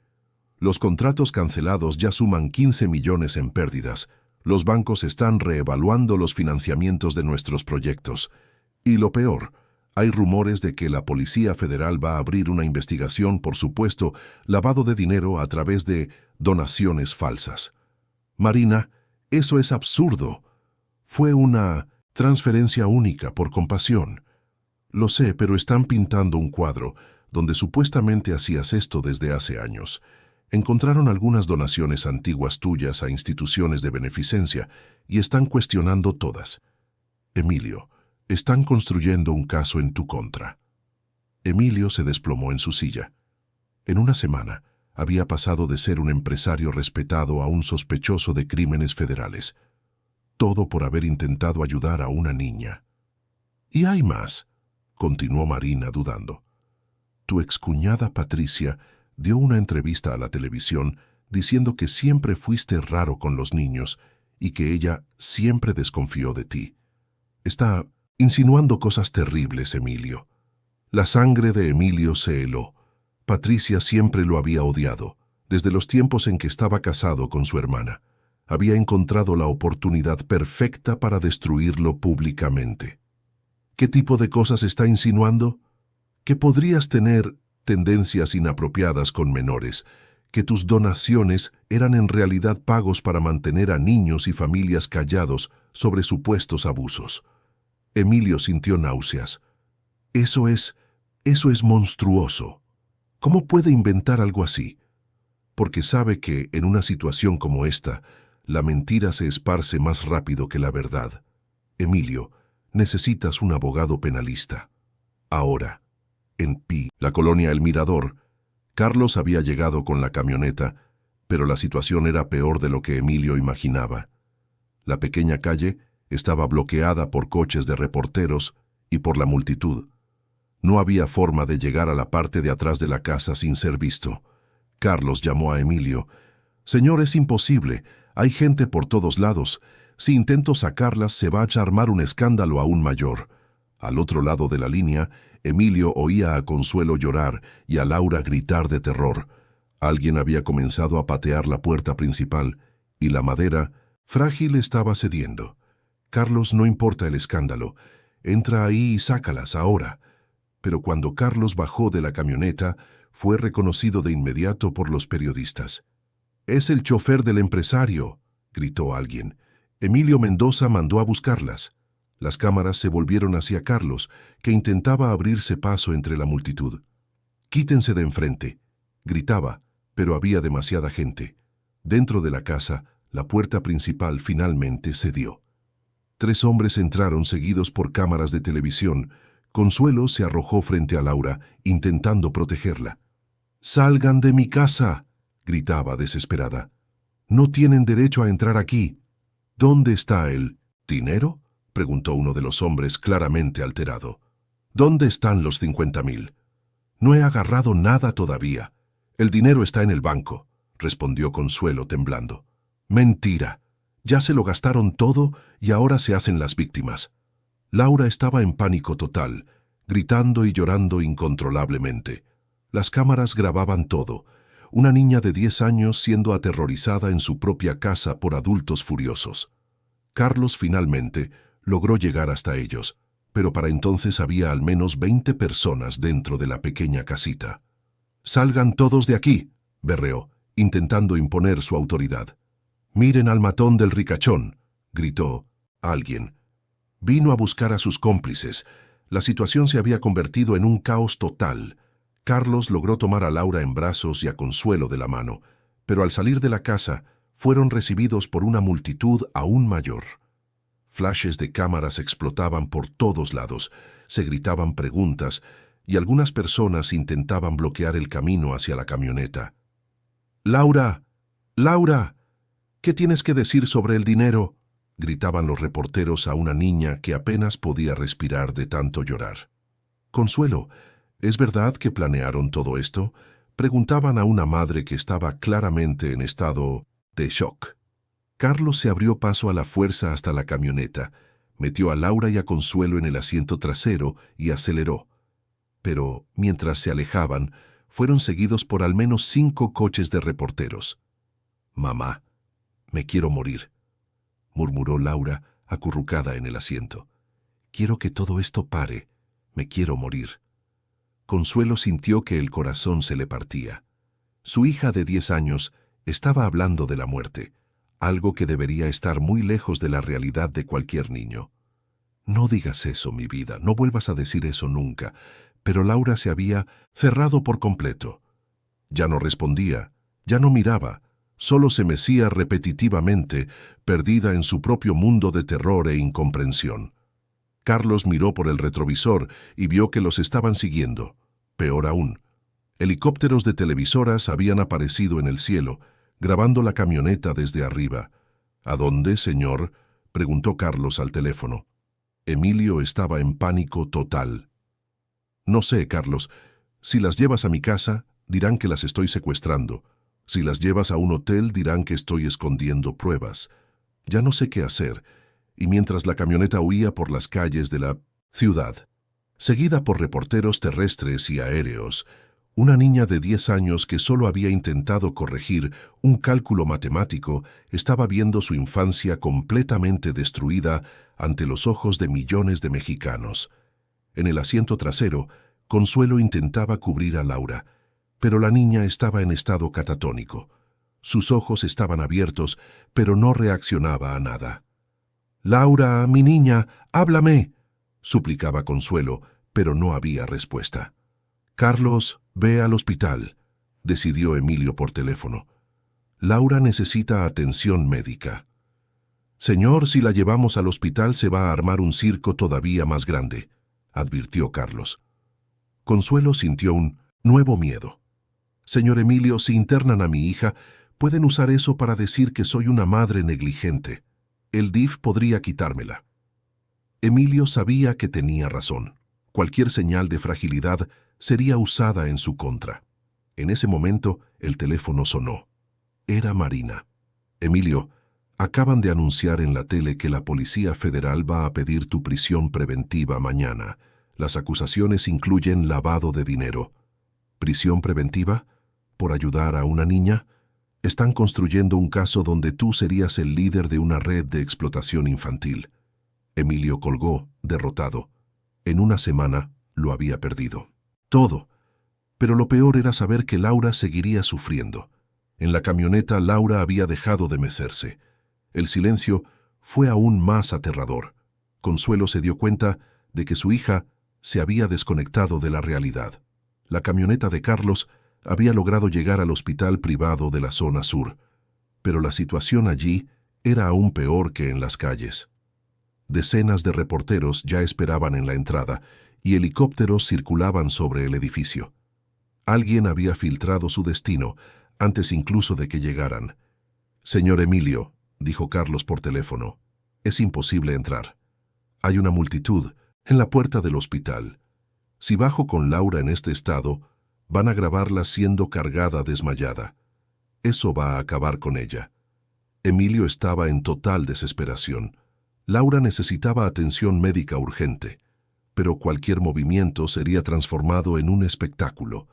Los contratos cancelados ya suman 15 millones en pérdidas. Los bancos están reevaluando los financiamientos de nuestros proyectos. Y lo peor, hay rumores de que la Policía Federal va a abrir una investigación por supuesto lavado de dinero a través de donaciones falsas. Marina, eso es absurdo. Fue una transferencia única por compasión. Lo sé, pero están pintando un cuadro donde supuestamente hacías esto desde hace años. Encontraron algunas donaciones antiguas tuyas a instituciones de beneficencia y están cuestionando todas. Emilio, están construyendo un caso en tu contra. Emilio se desplomó en su silla. En una semana, había pasado de ser un empresario respetado a un sospechoso de crímenes federales. Todo por haber intentado ayudar a una niña. Y hay más, continuó Marina dudando. Tu excuñada Patricia dio una entrevista a la televisión diciendo que siempre fuiste raro con los niños y que ella siempre desconfió de ti. Está insinuando cosas terribles, Emilio. La sangre de Emilio se heló. Patricia siempre lo había odiado, desde los tiempos en que estaba casado con su hermana. Había encontrado la oportunidad perfecta para destruirlo públicamente. ¿Qué tipo de cosas está insinuando? Que podrías tener tendencias inapropiadas con menores, que tus donaciones eran en realidad pagos para mantener a niños y familias callados sobre supuestos abusos. Emilio sintió náuseas. Eso es monstruoso. ¿Cómo puede inventar algo así? Porque sabe que, en una situación como esta, la mentira se esparce más rápido que la verdad. Emilio, necesitas un abogado penalista. Ahora. En Pi, la colonia El Mirador, Carlos había llegado con la camioneta, pero la situación era peor de lo que Emilio imaginaba. La pequeña calle estaba bloqueada por coches de reporteros y por la multitud. No había forma de llegar a la parte de atrás de la casa sin ser visto. Carlos llamó a Emilio. «Señor, es imposible. Hay gente por todos lados. Si intento sacarlas, se va a armar un escándalo aún mayor». Al otro lado de la línea, Emilio oía a Consuelo llorar y a Laura gritar de terror. Alguien había comenzado a patear la puerta principal y la madera, frágil, estaba cediendo. «Carlos, no importa el escándalo. Entra ahí y sácalas ahora». Pero cuando Carlos bajó de la camioneta, fue reconocido de inmediato por los periodistas. «Es el chofer del empresario», gritó alguien. Emilio Mendoza mandó a buscarlas. Las cámaras se volvieron hacia Carlos, que intentaba abrirse paso entre la multitud. «Quítense de enfrente», gritaba, pero había demasiada gente. Dentro de la casa, la puerta principal finalmente cedió. 3 hombres entraron seguidos por cámaras de televisión. Consuelo se arrojó frente a Laura, intentando protegerla. «¡Salgan de mi casa!», gritaba desesperada. «No tienen derecho a entrar aquí». «¿Dónde está el dinero?», preguntó uno de los hombres claramente alterado. «¿Dónde están los 50,000? No he agarrado nada todavía. El dinero está en el banco», respondió Consuelo temblando. «Mentira. Ya se lo gastaron todo y ahora se hacen las víctimas». Laura estaba en pánico total, gritando y llorando incontrolablemente. Las cámaras grababan todo. Una niña de 10 años siendo aterrorizada en su propia casa por adultos furiosos. Carlos finalmente logró llegar hasta ellos, pero para entonces había al menos 20 personas dentro de la pequeña casita. «¡Salgan todos de aquí!», berreó, intentando imponer su autoridad. «Miren al matón del ricachón», gritó alguien. Vino a buscar a sus cómplices. La situación se había convertido en un caos total. Carlos logró tomar a Laura en brazos y a Consuelo de la mano, pero al salir de la casa fueron recibidos por una multitud aún mayor. Flashes de cámaras explotaban por todos lados, se gritaban preguntas y algunas personas intentaban bloquear el camino hacia la camioneta. «¡Laura! ¡Laura! ¿Qué tienes que decir sobre el dinero?», gritaban los reporteros a una niña que apenas podía respirar de tanto llorar. «Consuelo, ¿es verdad que planearon todo esto?», preguntaban a una madre que estaba claramente en estado de shock. Carlos se abrió paso a la fuerza hasta la camioneta. Metió a Laura y a Consuelo en el asiento trasero y aceleró. Pero, mientras se alejaban, fueron seguidos por al menos 5 coches de reporteros. «Mamá, me quiero morir», murmuró Laura, acurrucada en el asiento. «Quiero que todo esto pare. Me quiero morir». Consuelo sintió que el corazón se le partía. Su hija de 10 años estaba hablando de la muerte, algo que debería estar muy lejos de la realidad de cualquier niño. «No digas eso, mi vida, no vuelvas a decir eso nunca». Pero Laura se había cerrado por completo. Ya no respondía, ya no miraba, solo se mecía repetitivamente, perdida en su propio mundo de terror e incomprensión. Carlos miró por el retrovisor y vio que los estaban siguiendo. Peor aún, helicópteros de televisoras habían aparecido en el cielo, grabando la camioneta desde arriba. «¿A dónde, señor?», preguntó Carlos al teléfono. Emilio estaba en pánico total. «No sé, Carlos. Si las llevas a mi casa, dirán que las estoy secuestrando. Si las llevas a un hotel, dirán que estoy escondiendo pruebas. Ya no sé qué hacer». Y mientras la camioneta huía por las calles de la ciudad, seguida por reporteros terrestres y aéreos, una niña de 10 años que solo había intentado corregir un cálculo matemático estaba viendo su infancia completamente destruida ante los ojos de millones de mexicanos. En el asiento trasero, Consuelo intentaba cubrir a Laura, pero la niña estaba en estado catatónico. Sus ojos estaban abiertos, pero no reaccionaba a nada. «Laura, mi niña, háblame», suplicaba Consuelo, pero no había respuesta. «Carlos, ve al hospital», decidió Emilio por teléfono. «Laura necesita atención médica». «Señor, si la llevamos al hospital se va a armar un circo todavía más grande», advirtió Carlos. Consuelo sintió un nuevo miedo. «Señor Emilio, si internan a mi hija, pueden usar eso para decir que soy una madre negligente. El DIF podría quitármela». Emilio sabía que tenía razón. Cualquier señal de fragilidad sería usada en su contra. En ese momento, el teléfono sonó. Era Marina. «Emilio, acaban de anunciar en la tele que la Policía Federal va a pedir tu prisión preventiva mañana. Las acusaciones incluyen lavado de dinero». «¿Prisión preventiva? ¿Por ayudar a una niña?» «Están construyendo un caso donde tú serías el líder de una red de explotación infantil». Emilio colgó, derrotado. En una semana lo había perdido. Todo. Pero lo peor era saber que Laura seguiría sufriendo. En la camioneta, Laura había dejado de mecerse. El silencio fue aún más aterrador. Consuelo se dio cuenta de que su hija se había desconectado de la realidad. La camioneta de Carlos había logrado llegar al hospital privado de la zona sur, pero la situación allí era aún peor que en las calles. Decenas de reporteros ya esperaban en la entrada y helicópteros circulaban sobre el edificio. Alguien había filtrado su destino antes incluso de que llegaran. «Señor Emilio», dijo Carlos por teléfono, «es imposible entrar. Hay una multitud en la puerta del hospital. Si bajo con Laura en este estado, van a grabarla siendo cargada desmayada. Eso va a acabar con ella». Emilio estaba en total desesperación. Laura necesitaba atención médica urgente, pero cualquier movimiento sería transformado en un espectáculo.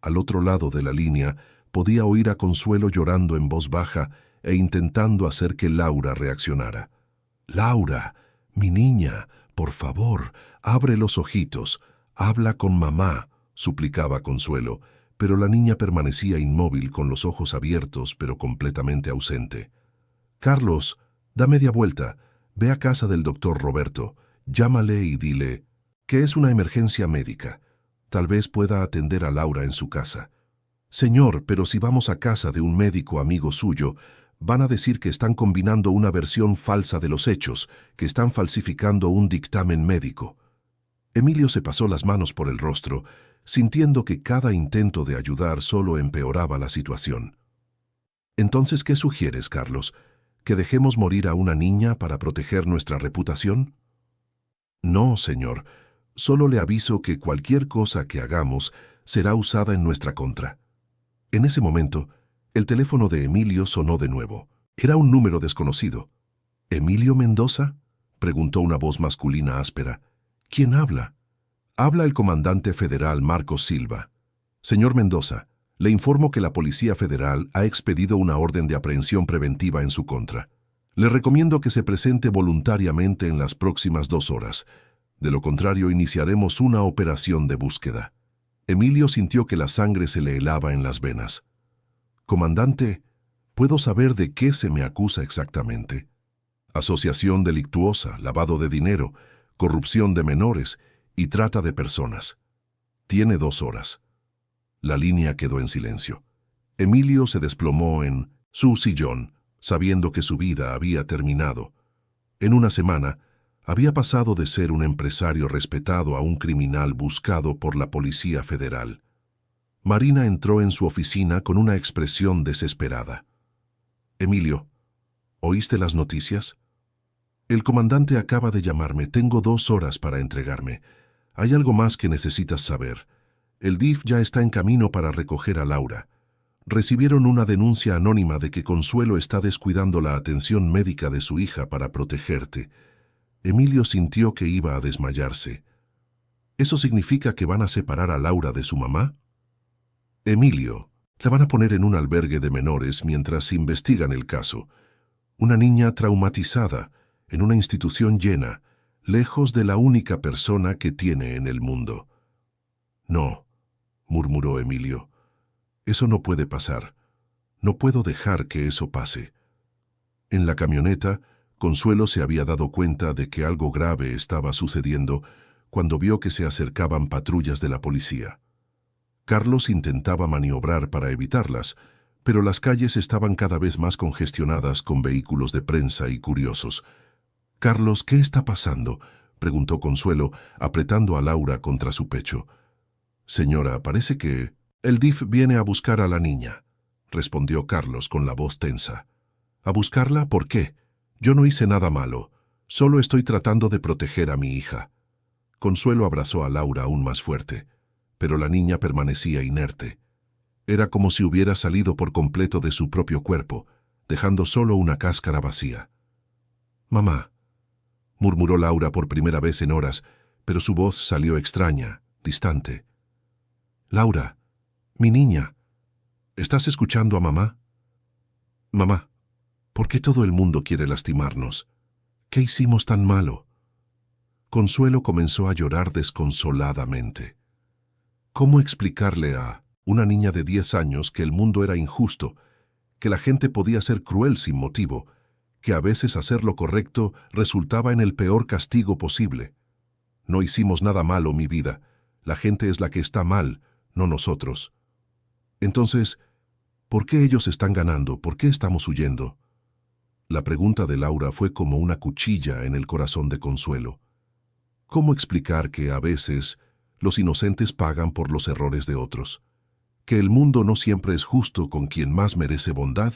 Al otro lado de la línea, podía oír a Consuelo llorando en voz baja e intentando hacer que Laura reaccionara. «Laura, mi niña, por favor, abre los ojitos, habla con mamá», suplicaba Consuelo, pero la niña permanecía inmóvil con los ojos abiertos pero completamente ausente. «Carlos, da media vuelta, ve a casa del doctor Roberto, llámale y dile que es una emergencia médica. Tal vez pueda atender a Laura en su casa». «Señor, pero si vamos a casa de un médico amigo suyo, van a decir que están combinando una versión falsa de los hechos, que están falsificando un dictamen médico». Emilio se pasó las manos por el rostro, sintiendo que cada intento de ayudar solo empeoraba la situación. «Entonces, ¿qué sugieres, Carlos? ¿Que dejemos morir a una niña para proteger nuestra reputación?» «No, señor. Solo le aviso que cualquier cosa que hagamos será usada en nuestra contra». En ese momento, el teléfono de Emilio sonó de nuevo. Era un número desconocido. «¿Emilio Mendoza?», preguntó una voz masculina áspera. ¿Quién habla? Habla el comandante federal Marcos Silva. Señor Mendoza, le informo que la Policía Federal ha expedido una orden de aprehensión preventiva en su contra. Le recomiendo que se presente voluntariamente en las próximas 2 horas. De lo contrario, iniciaremos una operación de búsqueda. Emilio sintió que la sangre se le helaba en las venas. Comandante, ¿puedo saber de qué se me acusa exactamente? Asociación delictuosa, lavado de dinero, corrupción de menores y trata de personas. Tiene 2 horas. La línea quedó en silencio. Emilio se desplomó en su sillón, sabiendo que su vida había terminado. En una semana, había pasado de ser un empresario respetado a un criminal buscado por la Policía Federal. Marina entró en su oficina con una expresión desesperada. Emilio, ¿oíste las noticias? El comandante acaba de llamarme. Tengo 2 horas para entregarme. Hay algo más que necesitas saber. El DIF ya está en camino para recoger a Laura. Recibieron una denuncia anónima de que Consuelo está descuidando la atención médica de su hija para protegerte. Emilio sintió que iba a desmayarse. ¿Eso significa que van a separar a Laura de su mamá? Emilio, la van a poner en un albergue de menores mientras investigan el caso. Una niña traumatizada, en una institución llena, lejos de la única persona que tiene en el mundo. No, murmuró Emilio. Eso no puede pasar. No puedo dejar que eso pase. En la camioneta, Consuelo se había dado cuenta de que algo grave estaba sucediendo cuando vio que se acercaban patrullas de la policía. Carlos intentaba maniobrar para evitarlas, pero las calles estaban cada vez más congestionadas con vehículos de prensa y curiosos. «Carlos, ¿qué está pasando?», preguntó Consuelo, apretando a Laura contra su pecho. «Señora, parece que el DIF viene a buscar a la niña», respondió Carlos con la voz tensa. «¿A buscarla? ¿Por qué? Yo no hice nada malo. Solo estoy tratando de proteger a mi hija». Consuelo abrazó a Laura aún más fuerte, pero la niña permanecía inerte. Era como si hubiera salido por completo de su propio cuerpo, dejando solo una cáscara vacía. «Mamá», murmuró Laura por primera vez en horas, pero su voz salió extraña, distante. «Laura, mi niña, ¿estás escuchando a mamá?» «Mamá, ¿por qué todo el mundo quiere lastimarnos? ¿Qué hicimos tan malo?» Consuelo comenzó a llorar desconsoladamente. ¿Cómo explicarle a una niña de 10 años que el mundo era injusto, que la gente podía ser cruel sin motivo, que a veces hacer lo correcto resultaba en el peor castigo posible? No hicimos nada malo, mi vida. La gente es la que está mal, no nosotros. Entonces, ¿por qué ellos están ganando? ¿Por qué estamos huyendo? La pregunta de Laura fue como una cuchilla en el corazón de Consuelo. ¿Cómo explicar que a veces los inocentes pagan por los errores de otros? ¿Que el mundo no siempre es justo con quien más merece bondad?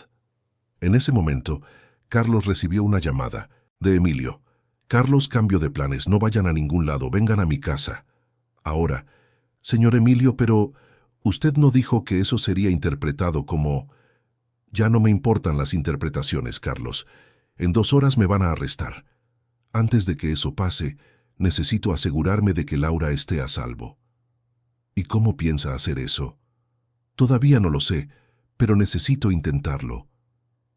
En ese momento, Carlos recibió una llamada de Emilio. «Carlos, cambio de planes, no vayan a ningún lado, vengan a mi casa». Ahora, «Señor Emilio, pero usted no dijo que eso sería interpretado como...». «Ya no me importan las interpretaciones, Carlos. En 2 horas me van a arrestar. Antes de que eso pase, necesito asegurarme de que Laura esté a salvo». «¿Y cómo piensa hacer eso?» «Todavía no lo sé, pero necesito intentarlo.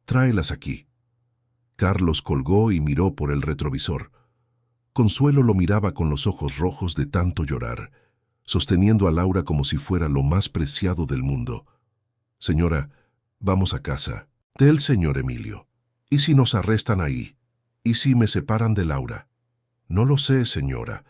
Tráelas aquí». Carlos colgó y miró por el retrovisor. Consuelo lo miraba con los ojos rojos de tanto llorar, sosteniendo a Laura como si fuera lo más preciado del mundo. «Señora, vamos a casa. Del señor Emilio. ¿Y si nos arrestan ahí? ¿Y si me separan de Laura?» «No lo sé, señora,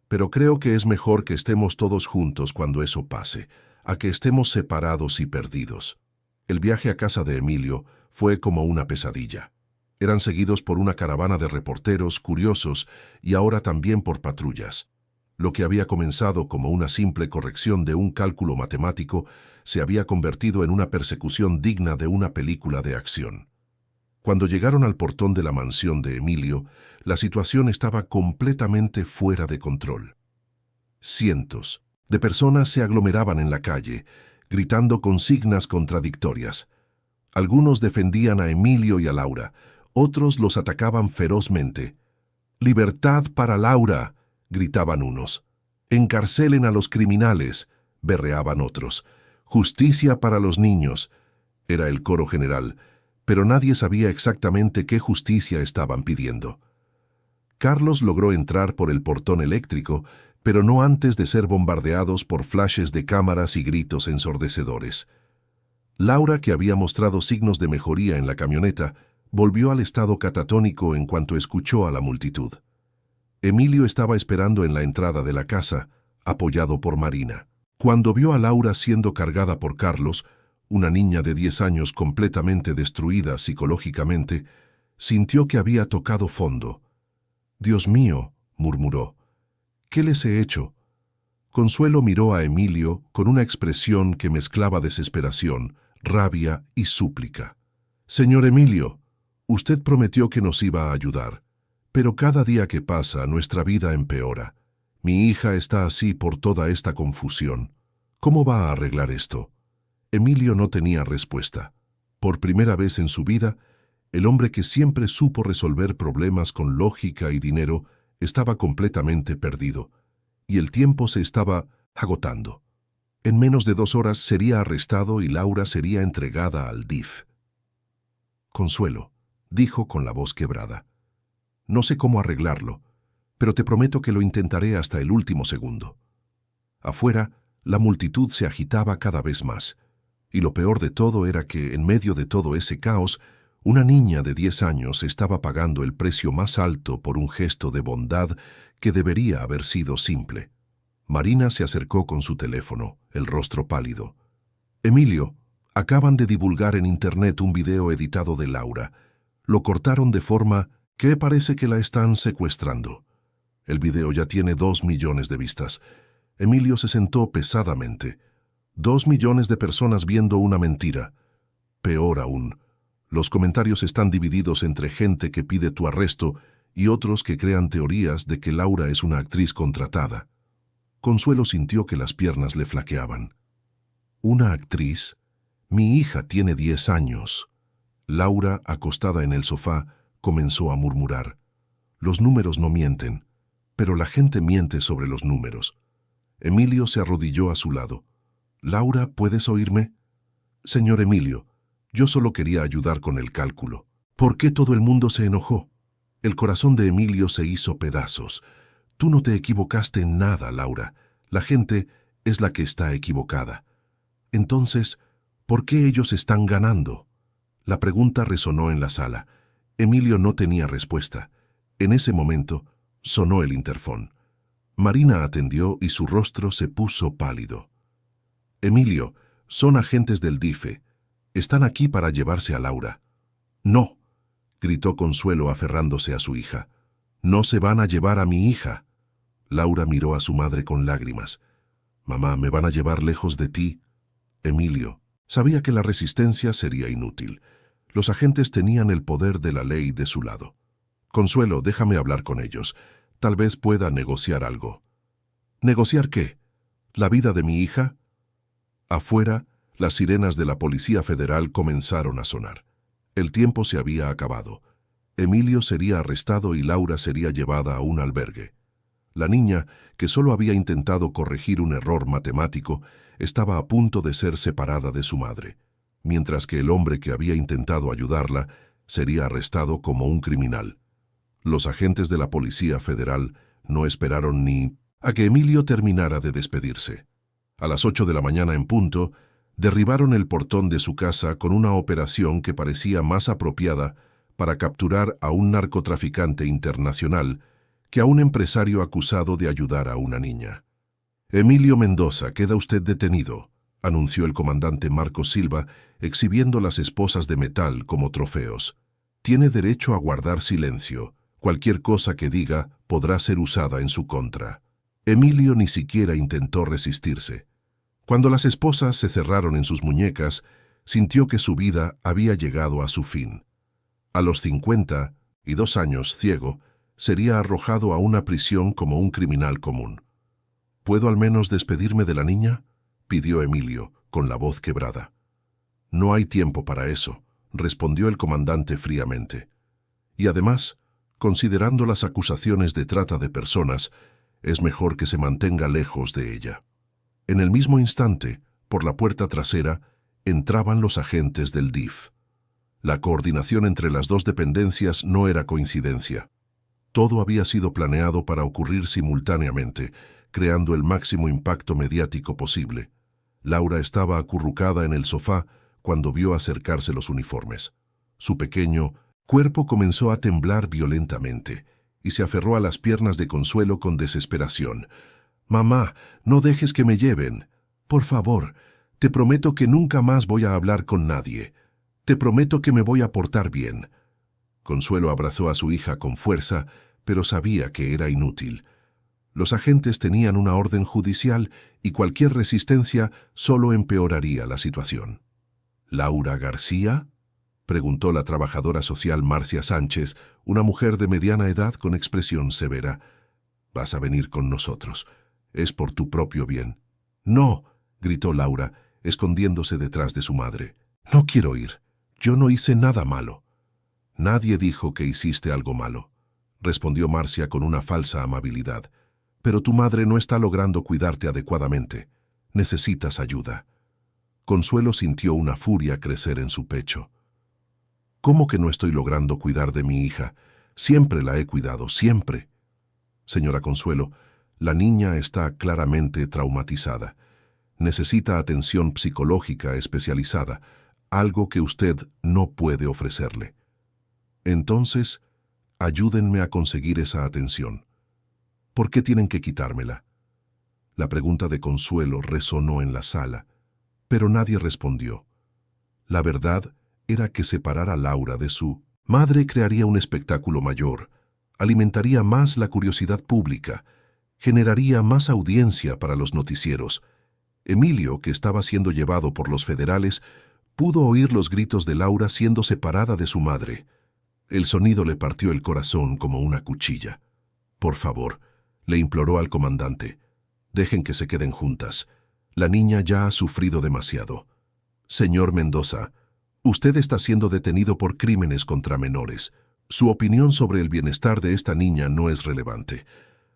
pero creo que es mejor que estemos todos juntos cuando eso pase, a que estemos separados y perdidos». El viaje a casa de Emilio fue como una pesadilla. Eran seguidos por una caravana de reporteros curiosos y ahora también por patrullas. Lo que había comenzado como una simple corrección de un cálculo matemático se había convertido en una persecución digna de una película de acción. Cuando llegaron al portón de la mansión de Emilio, la situación estaba completamente fuera de control. Cientos de personas se aglomeraban en la calle, gritando consignas contradictorias. Algunos defendían a Emilio y a Laura, otros los atacaban ferozmente. «¡Libertad para Laura!», gritaban unos. «Encarcelen a los criminales», berreaban otros. «Justicia para los niños», era el coro general, pero nadie sabía exactamente qué justicia estaban pidiendo. Carlos logró entrar por el portón eléctrico, pero no antes de ser bombardeados por flashes de cámaras y gritos ensordecedores. Laura, que había mostrado signos de mejoría en la camioneta, volvió al estado catatónico en cuanto escuchó a la multitud. Emilio estaba esperando en la entrada de la casa, apoyado por Marina. Cuando vio a Laura siendo cargada por Carlos, una niña de 10 años completamente destruida psicológicamente, sintió que había tocado fondo. «Dios mío», murmuró, «¿qué les he hecho?». Consuelo miró a Emilio con una expresión que mezclaba desesperación, rabia y súplica. «Señor Emilio, usted prometió que nos iba a ayudar, pero cada día que pasa nuestra vida empeora. Mi hija está así por toda esta confusión. ¿Cómo va a arreglar esto?». Emilio no tenía respuesta. Por primera vez en su vida, el hombre que siempre supo resolver problemas con lógica y dinero estaba completamente perdido, y el tiempo se estaba agotando. En menos de 2 horas sería arrestado y Laura sería entregada al DIF. «Consuelo», dijo con la voz quebrada, «no sé cómo arreglarlo, pero te prometo que lo intentaré hasta el último segundo». Afuera, la multitud se agitaba cada vez más, y lo peor de todo era que, en medio de todo ese caos, una niña de 10 años estaba pagando el precio más alto por un gesto de bondad que debería haber sido simple. Marina se acercó con su teléfono, el rostro pálido. «Emilio, acaban de divulgar en internet un video editado de Laura. Lo cortaron de forma que parece que la están secuestrando. El video ya tiene 2 millones de vistas». Emilio se sentó pesadamente. 2 millones de personas viendo una mentira. Peor aún, los comentarios están divididos entre gente que pide tu arresto y otros que crean teorías de que Laura es una actriz contratada. Consuelo sintió que las piernas le flaqueaban. «¿Una actriz? Mi hija tiene 10 años». Laura, acostada en el sofá, comenzó a murmurar. «Los números no mienten, pero la gente miente sobre los números». Emilio se arrodilló a su lado. «Laura, ¿puedes oírme?». «Señor Emilio, yo solo quería ayudar con el cálculo». «¿Por qué todo el mundo se enojó?». El corazón de Emilio se hizo pedazos. «Tú no te equivocaste en nada, Laura. La gente es la que está equivocada». «Entonces, ¿por qué ellos están ganando?». La pregunta resonó en la sala. Emilio no tenía respuesta. En ese momento, sonó el interfón. Marina atendió y su rostro se puso pálido. «Emilio, son agentes del DIF. Están aquí para llevarse a Laura». «No», gritó Consuelo aferrándose a su hija. «No se van a llevar a mi hija». Laura miró a su madre con lágrimas. «Mamá, me van a llevar lejos de ti». Emilio sabía que la resistencia sería inútil. Los agentes tenían el poder de la ley de su lado. «Consuelo, déjame hablar con ellos. Tal vez pueda negociar algo». «¿Negociar qué? ¿La vida de mi hija?». Afuera, las sirenas de la Policía Federal comenzaron a sonar. El tiempo se había acabado. Emilio sería arrestado y Laura sería llevada a un albergue. La niña, que solo había intentado corregir un error matemático, estaba a punto de ser separada de su madre, mientras que el hombre que había intentado ayudarla sería arrestado como un criminal. Los agentes de la Policía Federal no esperaron ni a que Emilio terminara de despedirse. A las 8 de la mañana en punto, derribaron el portón de su casa con una operación que parecía más apropiada para capturar a un narcotraficante internacional que a un empresario acusado de ayudar a una niña. «Emilio Mendoza, queda usted detenido», anunció el comandante Marcos Silva, exhibiendo las esposas de metal como trofeos. «Tiene derecho a guardar silencio. Cualquier cosa que diga podrá ser usada en su contra». Emilio ni siquiera intentó resistirse. Cuando las esposas se cerraron en sus muñecas, sintió que su vida había llegado a su fin. A los 52 años, ciego, sería arrojado a una prisión como un criminal común. «¿Puedo al menos despedirme de la niña?», pidió Emilio, con la voz quebrada. «No hay tiempo para eso», respondió el comandante fríamente. «Y además, considerando las acusaciones de trata de personas, es mejor que se mantenga lejos de ella. En el mismo instante, por la puerta trasera, entraban los agentes del DIF. La coordinación entre las dos dependencias no era coincidencia. Todo había sido planeado para ocurrir simultáneamente, creando el máximo impacto mediático posible. Laura estaba acurrucada en el sofá cuando vio acercarse los uniformes. Su pequeño cuerpo comenzó a temblar violentamente y se aferró a las piernas de Consuelo con desesperación. «Mamá, no dejes que me lleven. Por favor, te prometo que nunca más voy a hablar con nadie. Te prometo que me voy a portar bien». Consuelo abrazó a su hija con fuerza, pero sabía que era inútil. Los agentes tenían una orden judicial y cualquier resistencia solo empeoraría la situación. «¿Laura García?», preguntó la trabajadora social Marcia Sánchez, una mujer de mediana edad con expresión severa. «Vas a venir con nosotros. Es por tu propio bien». «No», gritó Laura, escondiéndose detrás de su madre. «No quiero ir. Yo no hice nada malo». «Nadie dijo que hiciste algo malo», respondió Marcia con una falsa amabilidad. «Pero tu madre no está logrando cuidarte adecuadamente. Necesitas ayuda». Consuelo sintió una furia crecer en su pecho. «¿Cómo que no estoy logrando cuidar de mi hija? Siempre la he cuidado, siempre». «Señora Consuelo, la niña está claramente traumatizada. Necesita atención psicológica especializada, algo que usted no puede ofrecerle. Entonces, ayúdenme a conseguir esa atención. ¿Por qué tienen que quitármela?». La pregunta de Consuelo resonó en la sala, pero nadie respondió. La verdad era que separar a Laura de su madre crearía un espectáculo mayor, alimentaría más la curiosidad pública, generaría más audiencia para los noticieros. Emilio, que estaba siendo llevado por los federales, pudo oír los gritos de Laura siendo separada de su madre. El sonido le partió el corazón como una cuchilla. «Por favor», le imploró al comandante, «dejen que se queden juntas. La niña ya ha sufrido demasiado». «Señor Mendoza, usted está siendo detenido por crímenes contra menores. Su opinión sobre el bienestar de esta niña no es relevante».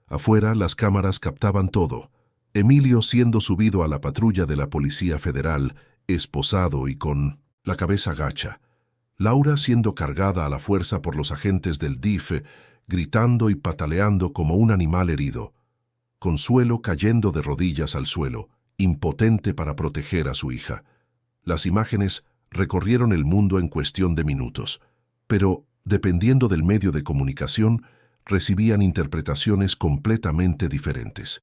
Afuera, las cámaras captaban todo. Emilio siendo subido a la patrulla de la Policía Federal, esposado y con la cabeza gacha. Laura siendo cargada a la fuerza por los agentes del DIF, gritando y pataleando como un animal herido. Consuelo cayendo de rodillas al suelo, impotente para proteger a su hija. Las imágenes recorrieron el mundo en cuestión de minutos, pero, dependiendo del medio de comunicación, recibían interpretaciones completamente diferentes.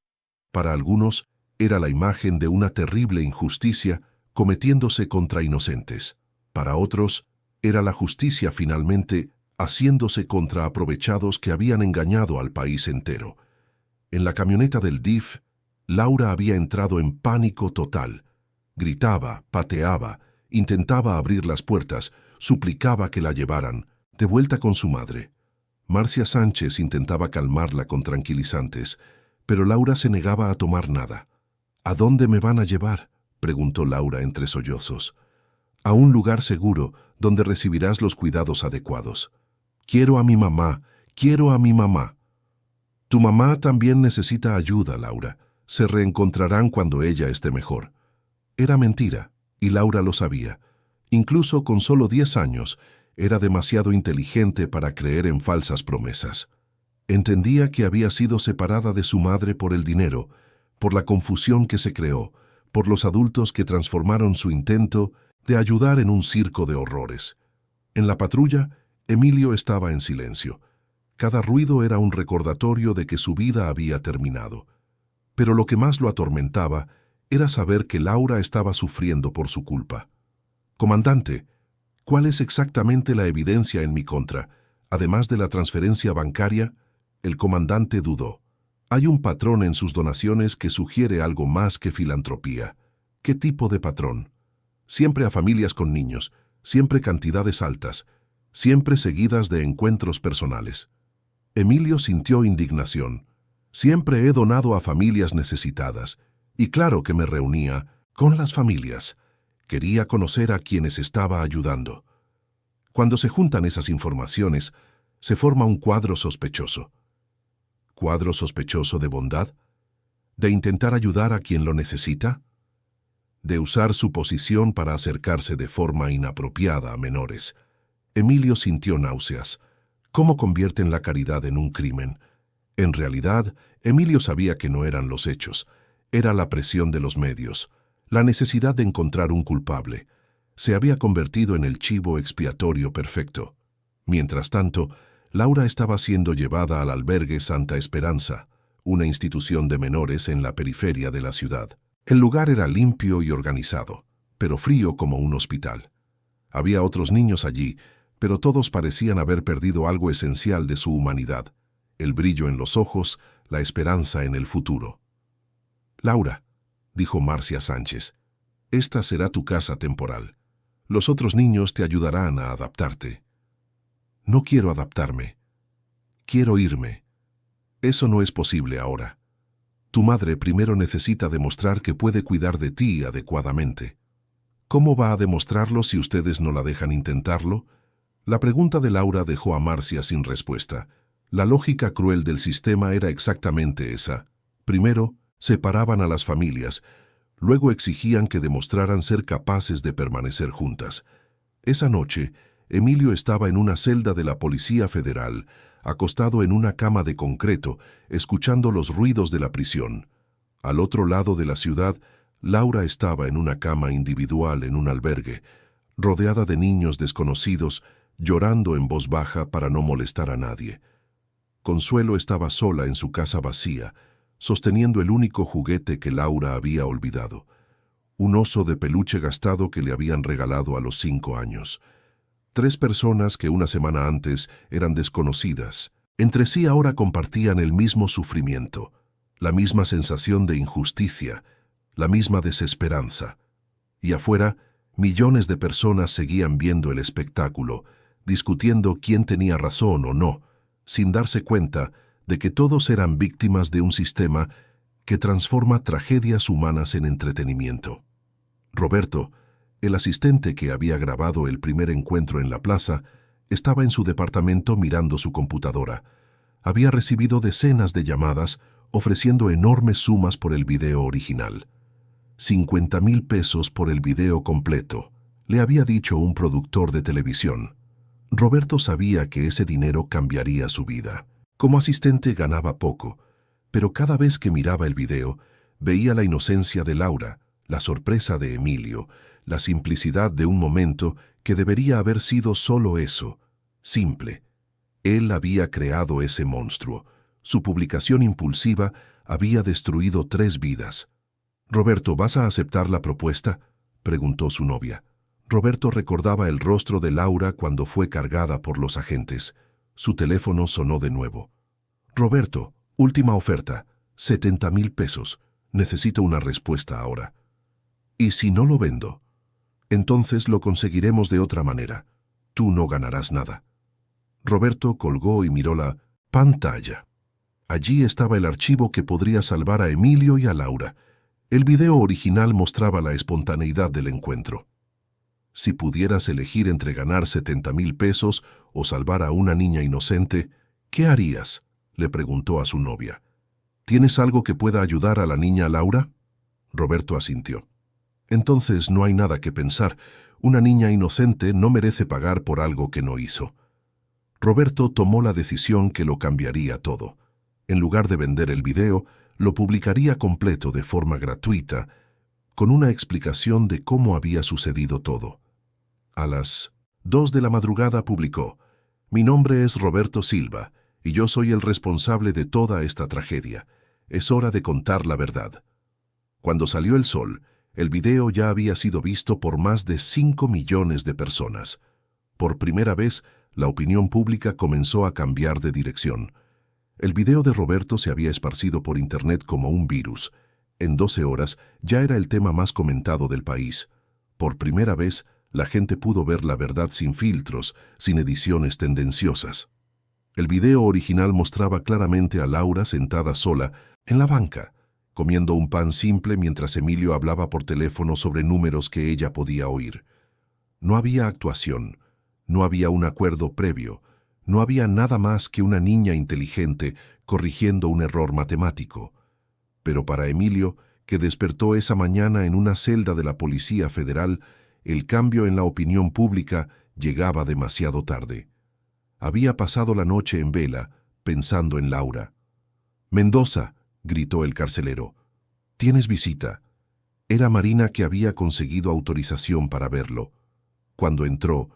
Para algunos, era la imagen de una terrible injusticia cometiéndose contra inocentes. Para otros, era la justicia finalmente haciéndose contra aprovechados que habían engañado al país entero. En la camioneta del DIF, Laura había entrado en pánico total. Gritaba, pateaba, intentaba abrir las puertas, suplicaba que la llevaran, de vuelta con su madre. Marcia Sánchez intentaba calmarla con tranquilizantes, pero Laura se negaba a tomar nada. «¿A dónde me van a llevar?», preguntó Laura entre sollozos. «A un lugar seguro, donde recibirás los cuidados adecuados. Quiero a mi mamá, quiero a mi mamá». «Tu mamá también necesita ayuda, Laura. Se reencontrarán cuando ella esté mejor». Era mentira, y Laura lo sabía. Incluso con solo 10 años, era demasiado inteligente para creer en falsas promesas. Entendía que había sido separada de su madre por el dinero, por la confusión que se creó, por los adultos que transformaron su intento de ayudar en un circo de horrores. En la patrulla, Emilio estaba en silencio. Cada ruido era un recordatorio de que su vida había terminado. Pero lo que más lo atormentaba era saber que Laura estaba sufriendo por su culpa. «Comandante, ¿cuál es exactamente la evidencia en mi contra, además de la transferencia bancaria?». El comandante dudó. «Hay un patrón en sus donaciones que sugiere algo más que filantropía». «¿Qué tipo de patrón?». «Siempre a familias con niños, siempre cantidades altas, siempre seguidas de encuentros personales». Emilio sintió indignación. «Siempre he donado a familias necesitadas, y claro que me reunía con las familias. Quería conocer a quienes estaba ayudando». Cuando se juntan esas informaciones, se forma un cuadro sospechoso. ¿Cuadro sospechoso de bondad? ¿De intentar ayudar a quien lo necesita? ¿De usar su posición para acercarse de forma inapropiada a menores? Emilio sintió náuseas. ¿Cómo convierten la caridad en un crimen? En realidad, Emilio sabía que no eran los hechos. Era la presión de los medios, la necesidad de encontrar un culpable. Se había convertido en el chivo expiatorio perfecto. Mientras tanto, Laura estaba siendo llevada al albergue Santa Esperanza, una institución de menores en la periferia de la ciudad. El lugar era limpio y organizado, pero frío como un hospital. Había otros niños allí, pero todos parecían haber perdido algo esencial de su humanidad: el brillo en los ojos, la esperanza en el futuro. «Laura», dijo Marcia Sánchez, «esta será tu casa temporal. Los otros niños te ayudarán a adaptarte». «No quiero adaptarme. Quiero irme. Eso no es posible ahora. Tu madre primero necesita demostrar que puede cuidar de ti adecuadamente». «¿Cómo va a demostrarlo si ustedes no la dejan intentarlo?». La pregunta de Laura dejó a Marcia sin respuesta. La lógica cruel del sistema era exactamente esa. Primero, separaban a las familias, luego exigían que demostraran ser capaces de permanecer juntas. Esa noche, Emilio estaba en una celda de la Policía Federal, acostado en una cama de concreto, escuchando los ruidos de la prisión. Al otro lado de la ciudad, Laura estaba en una cama individual en un albergue, rodeada de niños desconocidos, llorando en voz baja para no molestar a nadie. Consuelo estaba sola en su casa vacía, sosteniendo el único juguete que Laura había olvidado, un oso de peluche gastado que le habían regalado a los 5 años. 3 personas que una semana antes eran desconocidas, entre sí ahora compartían el mismo sufrimiento, la misma sensación de injusticia, la misma desesperanza. Y afuera, millones de personas seguían viendo el espectáculo, discutiendo quién tenía razón o no, sin darse cuenta de que todos eran víctimas de un sistema que transforma tragedias humanas en entretenimiento. Roberto, el asistente que había grabado el primer encuentro en la plaza, estaba en su departamento mirando su computadora. Había recibido decenas de llamadas ofreciendo enormes sumas por el video original. 50,000 pesos por el video completo, le había dicho un productor de televisión. Roberto sabía que ese dinero cambiaría su vida. Como asistente ganaba poco, pero cada vez que miraba el video, veía la inocencia de Laura, la sorpresa de Emilio, la simplicidad de un momento que debería haber sido solo eso, simple. Él había creado ese monstruo. Su publicación impulsiva había destruido 3 vidas. «Roberto, ¿vas a aceptar la propuesta?», preguntó su novia. Roberto recordaba el rostro de Laura cuando fue cargada por los agentes. Su teléfono sonó de nuevo. «Roberto, última oferta, 70,000 pesos. Necesito una respuesta ahora». «¿Y si no lo vendo?». «Entonces lo conseguiremos de otra manera. Tú no ganarás nada». Roberto colgó y miró la pantalla. Allí estaba el archivo que podría salvar a Emilio y a Laura. El video original mostraba la espontaneidad del encuentro. «Si pudieras elegir entre ganar 70,000 pesos o salvar a una niña inocente, ¿qué harías?», le preguntó a su novia. «¿Tienes algo que pueda ayudar a la niña Laura?». Roberto asintió. «Entonces no hay nada que pensar. Una niña inocente no merece pagar por algo que no hizo». Roberto tomó la decisión que lo cambiaría todo. En lugar de vender el video, lo publicaría completo de forma gratuita, con una explicación de cómo había sucedido todo. A las 2 de la madrugada publicó: «Mi nombre es Roberto Silva, y yo soy el responsable de toda esta tragedia. Es hora de contar la verdad». Cuando salió el sol, el video ya había sido visto por más de 5 millones de personas. Por primera vez, la opinión pública comenzó a cambiar de dirección. El video de Roberto se había esparcido por Internet como un virus. En 12 horas ya era el tema más comentado del país. Por primera vez, la gente pudo ver la verdad sin filtros, sin ediciones tendenciosas. El video original mostraba claramente a Laura sentada sola en la banca, comiendo un pan simple mientras Emilio hablaba por teléfono sobre números que ella podía oír. No había actuación, no había un acuerdo previo, No había nada más que una niña inteligente corrigiendo un error matemático. Pero para Emilio, que despertó esa mañana en una celda de la Policía Federal, el cambio en la opinión pública llegaba demasiado tarde. Había pasado la noche en vela, pensando en Laura. «Mendoza», gritó el carcelero, «tienes visita». Era Marina, que había conseguido autorización para verlo. Cuando entró,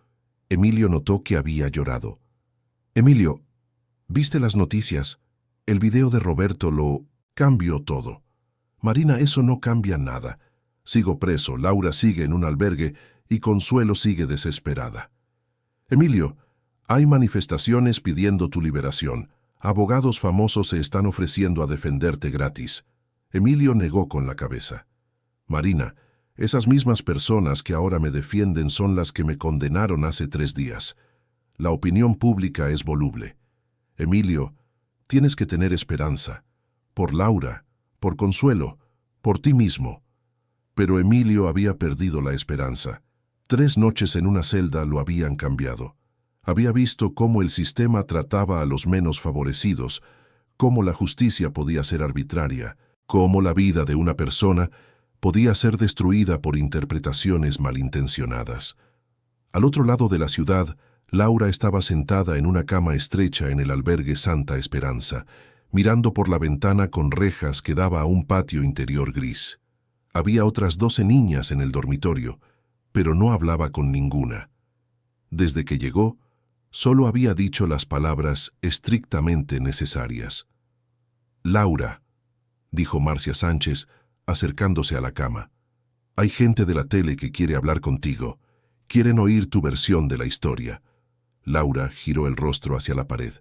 Emilio notó que había llorado. «Emilio, ¿viste las noticias? El video de Roberto lo cambió todo». «Marina, eso no cambia nada. Sigo preso, Laura sigue en un albergue y Consuelo sigue desesperada». «Emilio, hay manifestaciones pidiendo tu liberación. Abogados famosos se están ofreciendo a defenderte gratis». Emilio negó con la cabeza. «Marina, esas mismas personas que ahora me defienden son las que me condenaron hace 3 días. La opinión pública es voluble. Emilio, tienes que tener esperanza. Por Laura, por Consuelo, por ti mismo». Pero Emilio había perdido la esperanza. 3 noches en una celda lo habían cambiado. Había visto cómo el sistema trataba a los menos favorecidos, cómo la justicia podía ser arbitraria, cómo la vida de una persona podía ser destruida por interpretaciones malintencionadas. Al otro lado de la ciudad, Laura estaba sentada en una cama estrecha en el albergue Santa Esperanza, mirando por la ventana con rejas que daba a un patio interior gris. Había otras 12 niñas en el dormitorio, pero no hablaba con ninguna. Desde que llegó, solo había dicho las palabras estrictamente necesarias. «Laura», dijo Marcia Sánchez, acercándose a la cama, «hay gente de la tele que quiere hablar contigo. Quieren oír tu versión de la historia». Laura giró el rostro hacia la pared.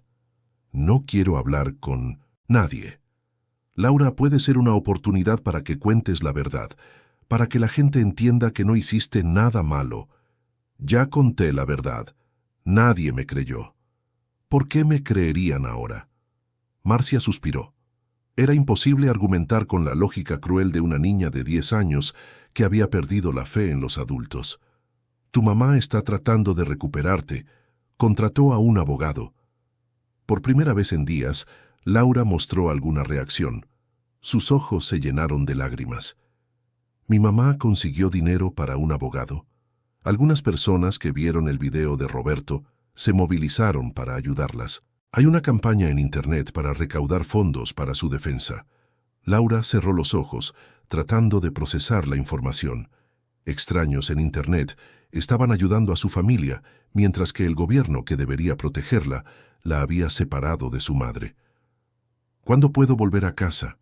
«No quiero hablar con nadie. Laura, puede ser una oportunidad para que cuentes la verdad, para que la gente entienda que no hiciste nada malo. Ya conté la verdad. Nadie me creyó. ¿Por qué me creerían ahora?» Marcia suspiró. Era imposible argumentar con la lógica cruel de una niña de 10 años que había perdido la fe en los adultos. «Tu mamá está tratando de recuperarte. Contrató a un abogado». Por primera vez en días, Laura mostró alguna reacción. Sus ojos se llenaron de lágrimas. «Mi mamá consiguió dinero para un abogado». Algunas personas que vieron el video de Roberto se movilizaron para ayudarlas. «Hay una campaña en Internet para recaudar fondos para su defensa». Laura cerró los ojos, tratando de procesar la información. Extraños en Internet estaban ayudando a su familia, mientras que el gobierno, que debería protegerla, la había separado de su madre. «¿Cuándo puedo volver a casa?»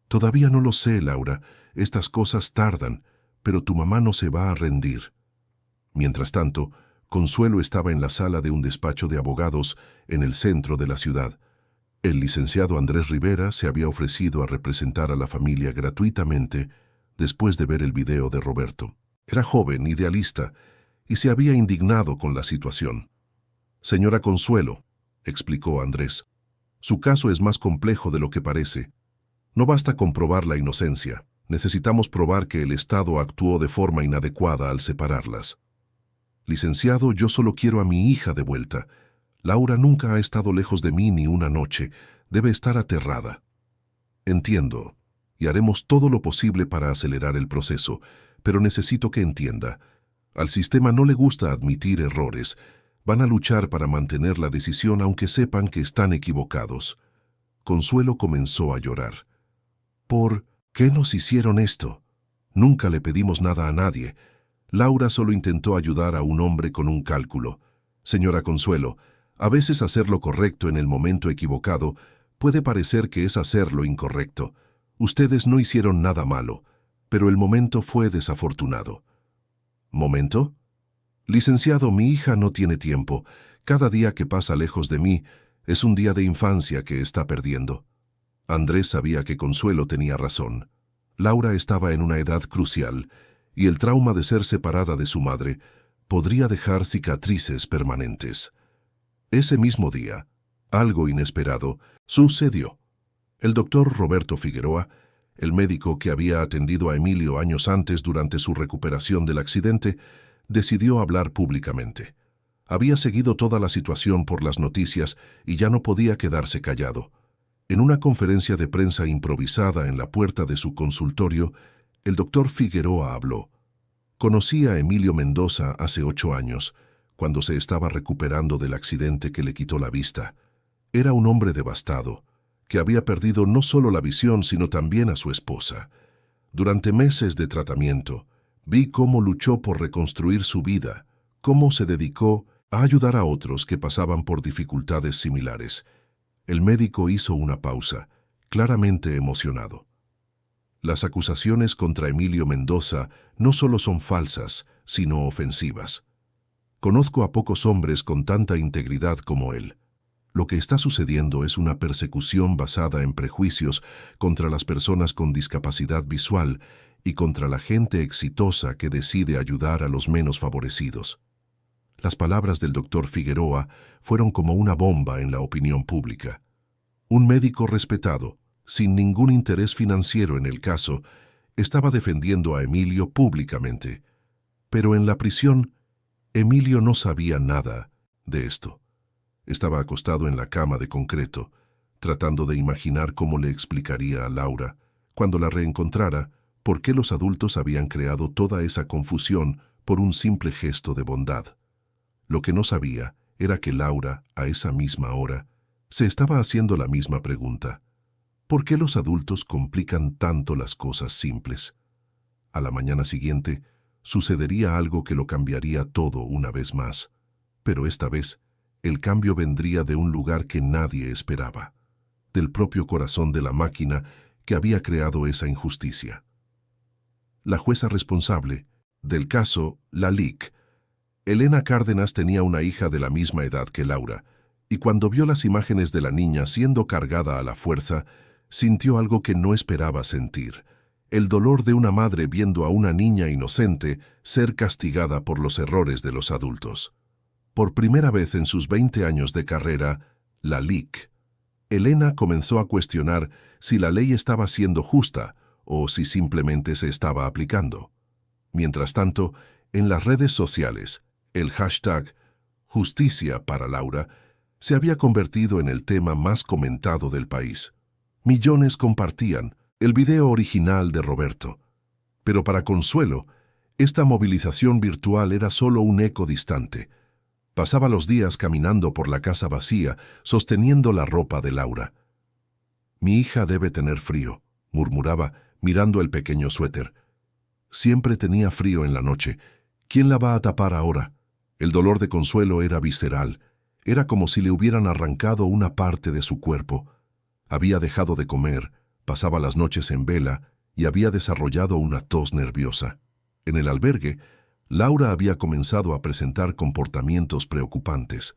«Todavía no lo sé, Laura. Estas cosas tardan, pero tu mamá no se va a rendir». Mientras tanto, Consuelo estaba en la sala de un despacho de abogados en el centro de la ciudad. El licenciado Andrés Rivera se había ofrecido a representar a la familia gratuitamente después de ver el video de Roberto. Era joven, idealista, y se había indignado con la situación. «Señora Consuelo», explicó Andrés, «su caso es más complejo de lo que parece. No basta con probar la inocencia. Necesitamos probar que el Estado actuó de forma inadecuada al separarlas». «Licenciado, yo solo quiero a mi hija de vuelta. Laura nunca ha estado lejos de mí ni una noche. Debe estar aterrada». «Entiendo, y haremos todo lo posible para acelerar el proceso, pero necesito que entienda. Al sistema no le gusta admitir errores. Van a luchar para mantener la decisión aunque sepan que están equivocados». Consuelo comenzó a llorar. «¿Por qué nos hicieron esto? Nunca le pedimos nada a nadie. Laura solo intentó ayudar a un hombre con un cálculo. Señora Consuelo, a veces hacer lo correcto en el momento equivocado puede parecer que es hacer lo incorrecto. Ustedes no hicieron nada malo, pero el momento fue desafortunado». «¿Momento?» «Licenciado, mi hija no tiene tiempo. Cada día que pasa lejos de mí es un día de infancia que está perdiendo». Andrés sabía que Consuelo tenía razón. Laura estaba en una edad crucial, y el trauma de ser separada de su madre podría dejar cicatrices permanentes. Ese mismo día, algo inesperado sucedió. El doctor Roberto Figueroa, el médico que había atendido a Emilio años antes durante su recuperación del accidente, decidió hablar públicamente. Había seguido toda la situación por las noticias y ya no podía quedarse callado. En una conferencia de prensa improvisada en la puerta de su consultorio, el doctor Figueroa habló. Conocí a Emilio Mendoza hace 8 años, cuando se estaba recuperando del accidente que le quitó la vista. Era un hombre devastado, que había perdido no solo la visión, sino también a su esposa. Durante meses de tratamiento, vi cómo luchó por reconstruir su vida, cómo se dedicó a ayudar a otros que pasaban por dificultades similares. El médico hizo una pausa, claramente emocionado. Las acusaciones contra Emilio Mendoza no solo son falsas, sino ofensivas. Conozco a pocos hombres con tanta integridad como él. Lo que está sucediendo es una persecución basada en prejuicios contra las personas con discapacidad visual y contra la gente exitosa que decide ayudar a los menos favorecidos. Las palabras del doctor Figueroa fueron como una bomba en la opinión pública. Un médico respetado, sin ningún interés financiero en el caso, estaba defendiendo a Emilio públicamente. Pero en la prisión, Emilio no sabía nada de esto. Estaba acostado en la cama de concreto, tratando de imaginar cómo le explicaría a Laura, cuando la reencontrara, por qué los adultos habían creado toda esa confusión por un simple gesto de bondad. Lo que no sabía era que Laura, a esa misma hora, se estaba haciendo la misma pregunta. ¿Por qué los adultos complican tanto las cosas simples? A la mañana siguiente, sucedería algo que lo cambiaría todo una vez más. Pero esta vez, el cambio vendría de un lugar que nadie esperaba, del propio corazón de la máquina que había creado esa injusticia. La jueza responsable del caso, la LIC, Elena Cárdenas, tenía una hija de la misma edad que Laura, y cuando vio las imágenes de la niña siendo cargada a la fuerza, sintió algo que no esperaba sentir: el dolor de una madre viendo a una niña inocente ser castigada por los errores de los adultos. Por primera vez en sus 20 años de carrera, la LIC, Elena comenzó a cuestionar si la ley estaba siendo justa o si simplemente se estaba aplicando. Mientras tanto, en las redes sociales, el hashtag Justicia para Laura se había convertido en el tema más comentado del país. Millones compartían el video original de Roberto. Pero para consuelo, esta movilización virtual era solo un eco distante. Pasaba los días caminando por la casa vacía, sosteniendo la ropa de Laura. «Mi hija debe tener frío», murmuraba, mirando el pequeño suéter. Siempre tenía frío en la noche. ¿Quién la va a tapar ahora? El dolor de Consuelo era visceral. Era como si le hubieran arrancado una parte de su cuerpo. Había dejado de comer, pasaba las noches en vela y había desarrollado una tos nerviosa. En el albergue, Laura había comenzado a presentar comportamientos preocupantes.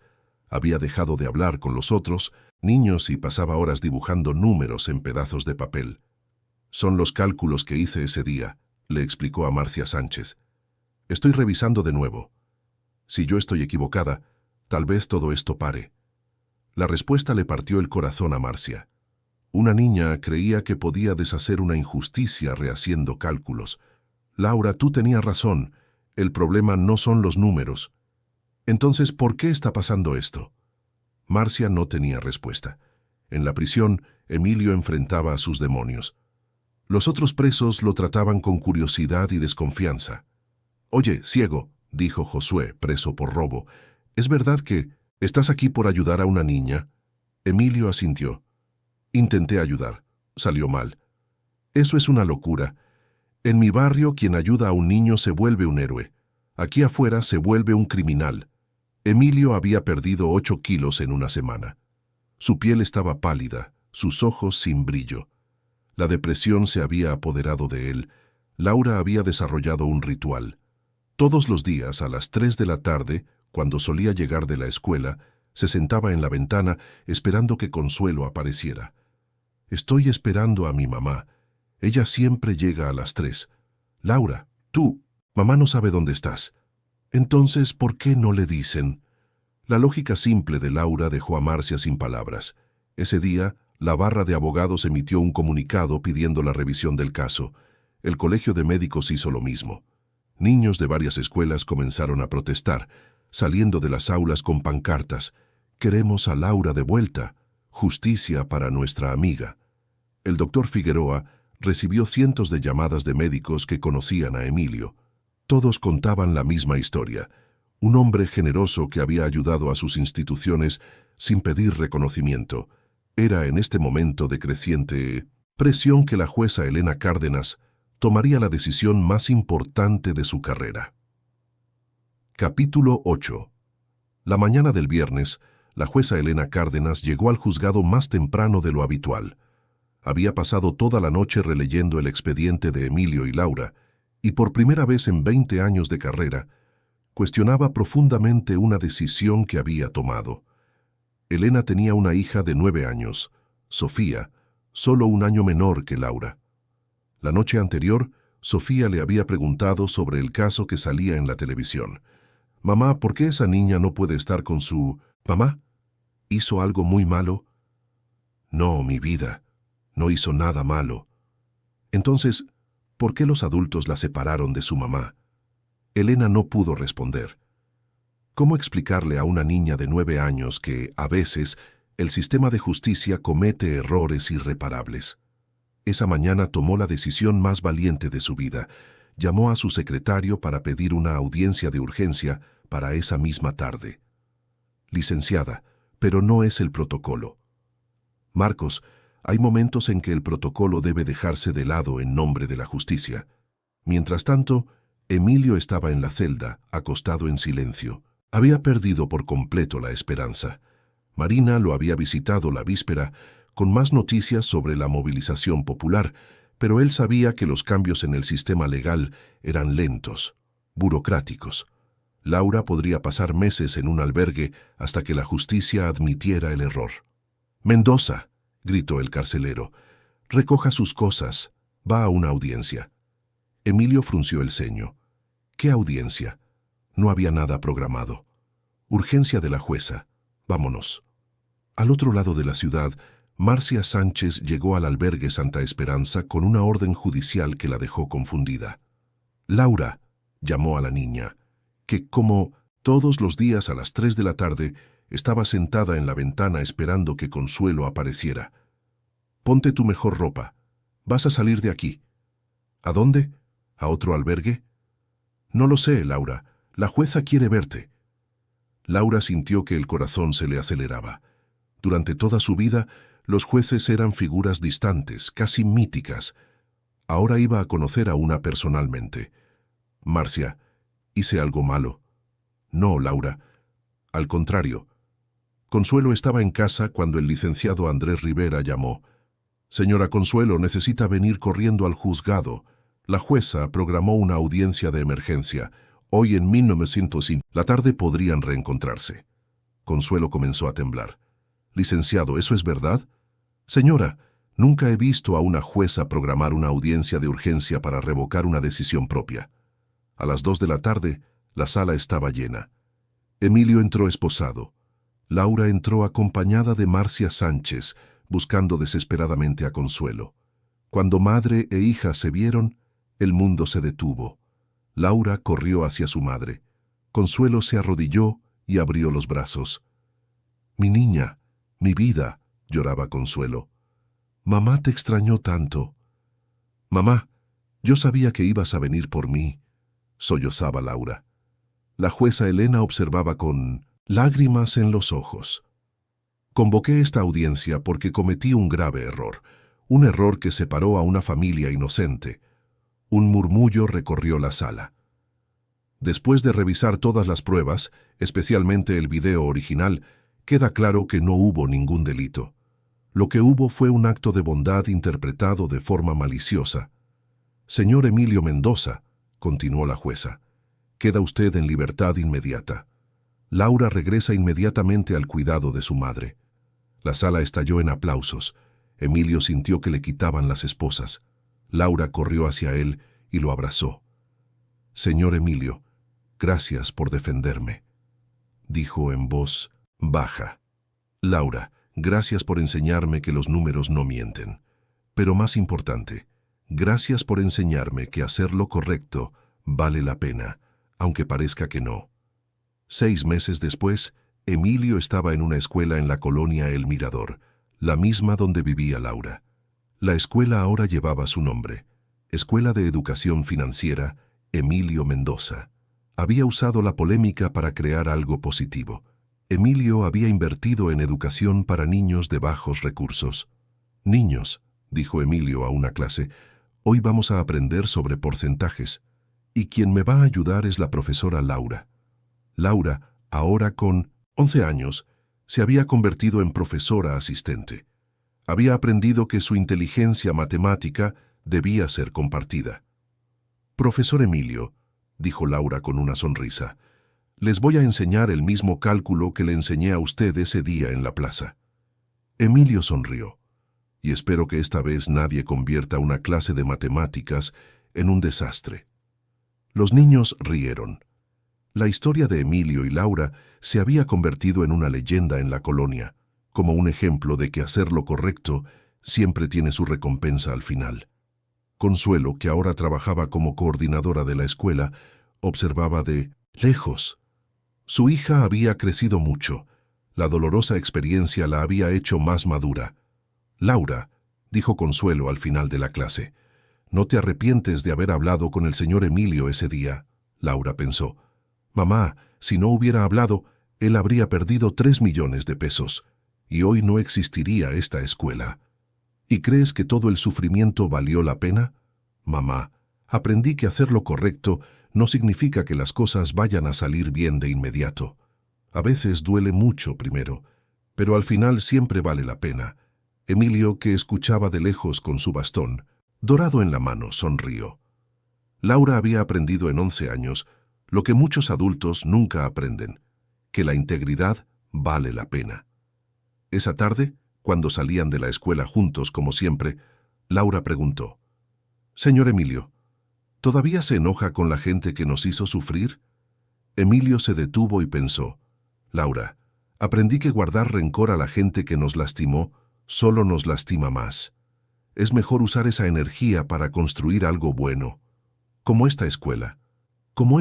Había dejado de hablar con los otros niños y pasaba horas dibujando números en pedazos de papel. «Son los cálculos que hice ese día», le explicó a Marcia Sánchez. «Estoy revisando de nuevo. Si yo estoy equivocada, tal vez todo esto pare». La respuesta le partió el corazón a Marcia. Una niña creía que podía deshacer una injusticia rehaciendo cálculos. «Laura, tú tenías razón. El problema no son los números». «Entonces, ¿por qué está pasando esto?». Marcia no tenía respuesta. En la prisión, Emilio enfrentaba a sus demonios. Los otros presos lo trataban con curiosidad y desconfianza. «Oye, ciego», dijo Josué, preso por robo, «¿es verdad que estás aquí por ayudar a una niña?». Emilio asintió. «Intenté ayudar. Salió mal». «Eso es una locura. En mi barrio, quien ayuda a un niño se vuelve un héroe. Aquí afuera se vuelve un criminal». Emilio había perdido 8 kilos en una semana. Su piel estaba pálida, sus ojos sin brillo. La depresión se había apoderado de él. Laura había desarrollado un ritual. Todos los días, a las 3 de la tarde, cuando solía llegar de la escuela, se sentaba en la ventana esperando que Consuelo apareciera. «Estoy esperando a mi mamá. Ella siempre llega a las 3. Laura, tú, mamá no sabe dónde estás». «Entonces, ¿por qué no le dicen?». La lógica simple de Laura dejó a Marcia sin palabras. Ese día, la barra de abogados emitió un comunicado pidiendo la revisión del caso. El colegio de médicos hizo lo mismo. Niños de varias escuelas comenzaron a protestar. saliendo de las aulas con pancartas: «Queremos a Laura de vuelta, justicia para nuestra amiga». El doctor Figueroa recibió cientos de llamadas de médicos que conocían a Emilio. Todos contaban la misma historia: un hombre generoso que había ayudado a sus instituciones sin pedir reconocimiento. Era en este momento de creciente presión que la jueza Elena Cárdenas tomaría la decisión más importante de su carrera. Capítulo 8. La mañana del viernes, la jueza Elena Cárdenas llegó al juzgado más temprano de lo habitual. Había pasado toda la noche releyendo el expediente de Emilio y Laura, y por primera vez en 20 años de carrera, cuestionaba profundamente una decisión que había tomado. Elena tenía una hija de 9 años, Sofía, solo un año menor que Laura. La noche anterior, Sofía le había preguntado sobre el caso que salía en la televisión. «Mamá, ¿por qué esa niña no puede estar con su...?» «Mamá, ¿hizo algo muy malo?» «No, mi vida, no hizo nada malo». «Entonces, ¿por qué los adultos la separaron de su mamá?» Elena no pudo responder. ¿Cómo explicarle a una niña de 9 años que, a veces, el sistema de justicia comete errores irreparables? Esa mañana tomó la decisión más valiente de su vida. Llamó a su secretario para pedir una audiencia de urgencia para esa misma tarde. «Licenciada, pero no es el protocolo». «Marcos, hay momentos en que el protocolo debe dejarse de lado en nombre de la justicia». Mientras tanto, Emilio estaba en la celda, acostado en silencio. Había perdido por completo la esperanza. Marina lo había visitado la víspera con más noticias sobre la movilización popular, pero él sabía que los cambios en el sistema legal eran lentos, burocráticos. Laura podría pasar meses en un albergue hasta que la justicia admitiera el error. «Mendoza», gritó el carcelero, «recoja sus cosas, va a una audiencia». Emilio frunció el ceño. «¿Qué audiencia?» No había nada programado. «Urgencia de la jueza. Vámonos». Al otro lado de la ciudad, Marcia Sánchez llegó al albergue Santa Esperanza con una orden judicial que la dejó confundida. «Laura», llamó a la niña, que, como todos los días a las 3 de la tarde, estaba sentada en la ventana esperando que Consuelo apareciera. «Ponte tu mejor ropa. Vas a salir de aquí». «¿A dónde? ¿A otro albergue?» «No lo sé, Laura. La jueza quiere verte». Laura sintió que el corazón se le aceleraba. Durante toda su vida, los jueces eran figuras distantes, casi míticas. Ahora iba a conocer a una personalmente. «Marcia, ¿hice algo malo?» «No, Laura. Al contrario». Consuelo estaba en casa cuando el licenciado Andrés Rivera llamó. «Señora Consuelo, necesita venir corriendo al juzgado. La jueza programó una audiencia de emergencia. Hoy en 1905, la tarde podrían reencontrarse». Consuelo comenzó a temblar. «Licenciado, ¿eso es verdad?» «Señora, nunca he visto a una jueza programar una audiencia de urgencia para revocar una decisión propia». A las 2 de la tarde, la sala estaba llena. Emilio entró esposado. Laura entró acompañada de Marcia Sánchez, buscando desesperadamente a Consuelo. Cuando madre e hija se vieron, el mundo se detuvo. Laura corrió hacia su madre. Consuelo se arrodilló y abrió los brazos. «Mi niña, mi vida», lloraba Consuelo. «Mamá te extrañó tanto». «Mamá, yo sabía que ibas a venir por mí», sollozaba Laura. La jueza Elena observaba con lágrimas en los ojos. «Convoqué esta audiencia porque cometí un grave error, un error que separó a una familia inocente». Un murmullo recorrió la sala. Después de revisar todas las pruebas, especialmente el video original, queda claro que no hubo ningún delito. Lo que hubo fue un acto de bondad interpretado de forma maliciosa. «Señor Emilio Mendoza», continuó la jueza, «queda usted en libertad inmediata. Laura regresa inmediatamente al cuidado de su madre». La sala estalló en aplausos. Emilio sintió que le quitaban las esposas. Laura corrió hacia él y lo abrazó. «Señor Emilio, gracias por defenderme», dijo en voz baja. «Laura, gracias por enseñarme que los números no mienten. Pero más importante, gracias por enseñarme que hacer lo correcto vale la pena, aunque parezca que no». 6 meses después, Emilio estaba en una escuela en la colonia El Mirador, la misma donde vivía Laura. La escuela ahora llevaba su nombre, Escuela de Educación Financiera Emilio Mendoza. Había usado la polémica para crear algo positivo. Emilio había invertido en educación para niños de bajos recursos. «Niños», dijo Emilio a una clase, «hoy vamos a aprender sobre porcentajes, y quien me va a ayudar es la profesora Laura». Laura, ahora con 11 años, se había convertido en profesora asistente. Había aprendido que su inteligencia matemática debía ser compartida. «Profesor Emilio», dijo Laura con una sonrisa, «les voy a enseñar el mismo cálculo que le enseñé a usted ese día en la plaza». Emilio sonrió. «Y espero que esta vez nadie convierta una clase de matemáticas en un desastre». Los niños rieron. La historia de Emilio y Laura se había convertido en una leyenda en la colonia, como un ejemplo de que hacer lo correcto siempre tiene su recompensa al final. Consuelo, que ahora trabajaba como coordinadora de la escuela, observaba de lejos. Su hija había crecido mucho. La dolorosa experiencia la había hecho más madura. «Laura», dijo Consuelo al final de la clase, «¿no te arrepientes de haber hablado con el señor Emilio ese día?». Laura pensó, «Mamá, si no hubiera hablado, él habría perdido 3 millones de pesos, y hoy no existiría esta escuela». «¿Y crees que todo el sufrimiento valió la pena?». «Mamá, aprendí que hacer lo correcto no significa que las cosas vayan a salir bien de inmediato. A veces duele mucho primero, pero al final siempre vale la pena». Emilio, que escuchaba de lejos con su bastón, dorado en la mano, sonrió. Laura había aprendido en 11 años lo que muchos adultos nunca aprenden, que la integridad vale la pena. Esa tarde, cuando salían de la escuela juntos como siempre, Laura preguntó, «Señor Emilio, ¿todavía se enoja con la gente que nos hizo sufrir?». Emilio se detuvo y pensó, «Laura, aprendí que guardar rencor a la gente que nos lastimó solo nos lastima más. Es mejor usar esa energía para construir algo bueno, como esta escuela, como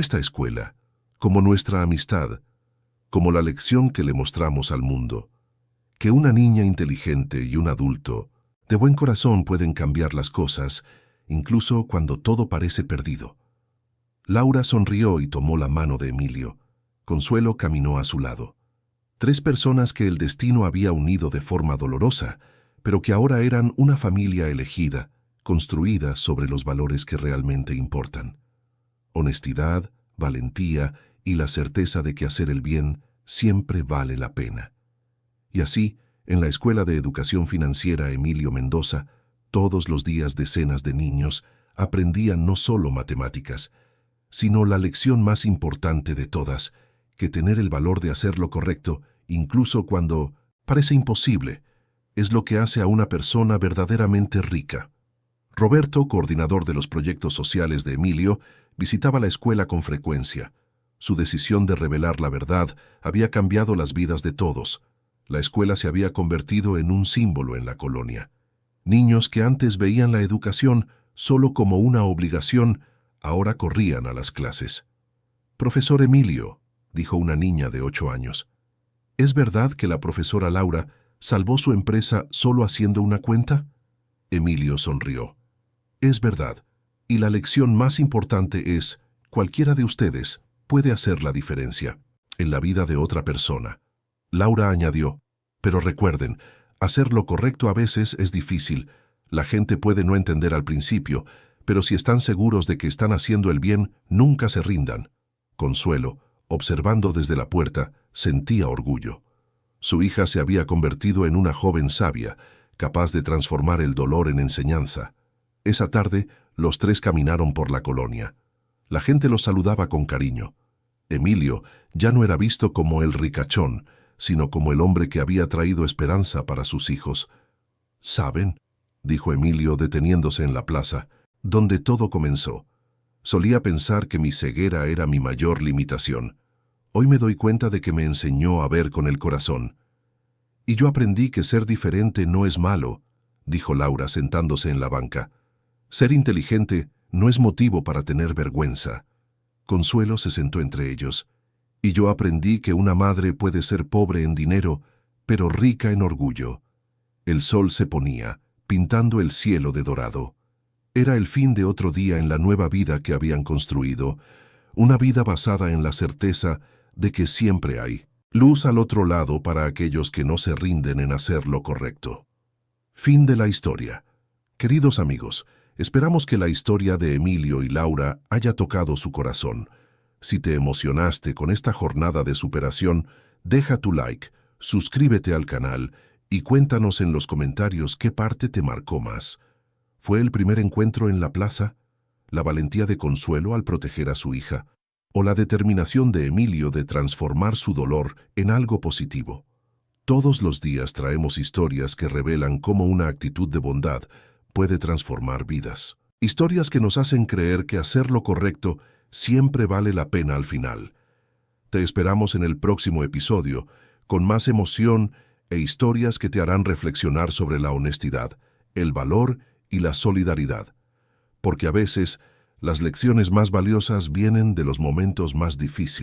nuestra amistad, como la lección que le mostramos al mundo, que una niña inteligente y un adulto de buen corazón pueden cambiar las cosas, incluso cuando todo parece perdido». Laura sonrió y tomó la mano de Emilio. Consuelo caminó a su lado. 3 personas que el destino había unido de forma dolorosa, pero que ahora eran una familia elegida, construida sobre los valores que realmente importan. Honestidad, valentía y la certeza de que hacer el bien siempre vale la pena. Y así, en la Escuela de Educación Financiera Emilio Mendoza, todos los días decenas de niños aprendían no solo matemáticas, sino la lección más importante de todas, que tener el valor de hacer lo correcto, incluso cuando parece imposible, es lo que hace a una persona verdaderamente rica. Roberto, coordinador de los proyectos sociales de Emilio, visitaba la escuela con frecuencia. Su decisión de revelar la verdad había cambiado las vidas de todos. La escuela se había convertido en un símbolo en la colonia. Niños que antes veían la educación solo como una obligación, ahora corrían a las clases. «Profesor Emilio», dijo una niña de 8 años, «¿es verdad que la profesora Laura salvó su empresa solo haciendo una cuenta?». Emilio sonrió. «Es verdad, y la lección más importante es, cualquiera de ustedes puede hacer la diferencia en la vida de otra persona». Laura añadió, «pero recuerden, hacer lo correcto a veces es difícil. La gente puede no entender al principio, pero si están seguros de que están haciendo el bien, nunca se rindan». Consuelo, observando desde la puerta, sentía orgullo. Su hija se había convertido en una joven sabia, capaz de transformar el dolor en enseñanza. Esa tarde, los 3 caminaron por la colonia. La gente los saludaba con cariño. Emilio ya no era visto como el ricachón, sino como el hombre que había traído esperanza para sus hijos. «¿Saben?», dijo Emilio deteniéndose en la plaza, donde todo comenzó. «Solía pensar que mi ceguera era mi mayor limitación. Hoy me doy cuenta de que me enseñó a ver con el corazón». «Y yo aprendí que ser diferente no es malo», dijo Laura sentándose en la banca. «Ser inteligente no es motivo para tener vergüenza». Consuelo se sentó entre ellos. Y yo aprendí que una madre puede ser pobre en dinero, pero rica en orgullo. El sol se ponía, pintando el cielo de dorado. Era el fin de otro día en la nueva vida que habían construido, una vida basada en la certeza de que siempre hay luz al otro lado para aquellos que no se rinden en hacer lo correcto. Fin de la historia. Queridos amigos, esperamos que la historia de Emilio y Laura haya tocado su corazón. Si te emocionaste con esta jornada de superación, deja tu like, suscríbete al canal y cuéntanos en los comentarios qué parte te marcó más. ¿Fue el primer encuentro en la plaza? ¿La valentía de Consuelo al proteger a su hija? ¿O la determinación de Emilio de transformar su dolor en algo positivo? Todos los días traemos historias que revelan cómo una actitud de bondad puede transformar vidas. Historias que nos hacen creer que hacer lo correcto siempre vale la pena al final. Te esperamos en el próximo episodio, con más emoción e historias que te harán reflexionar sobre la honestidad, el valor y la solidaridad. Porque a veces, las lecciones más valiosas vienen de los momentos más difíciles.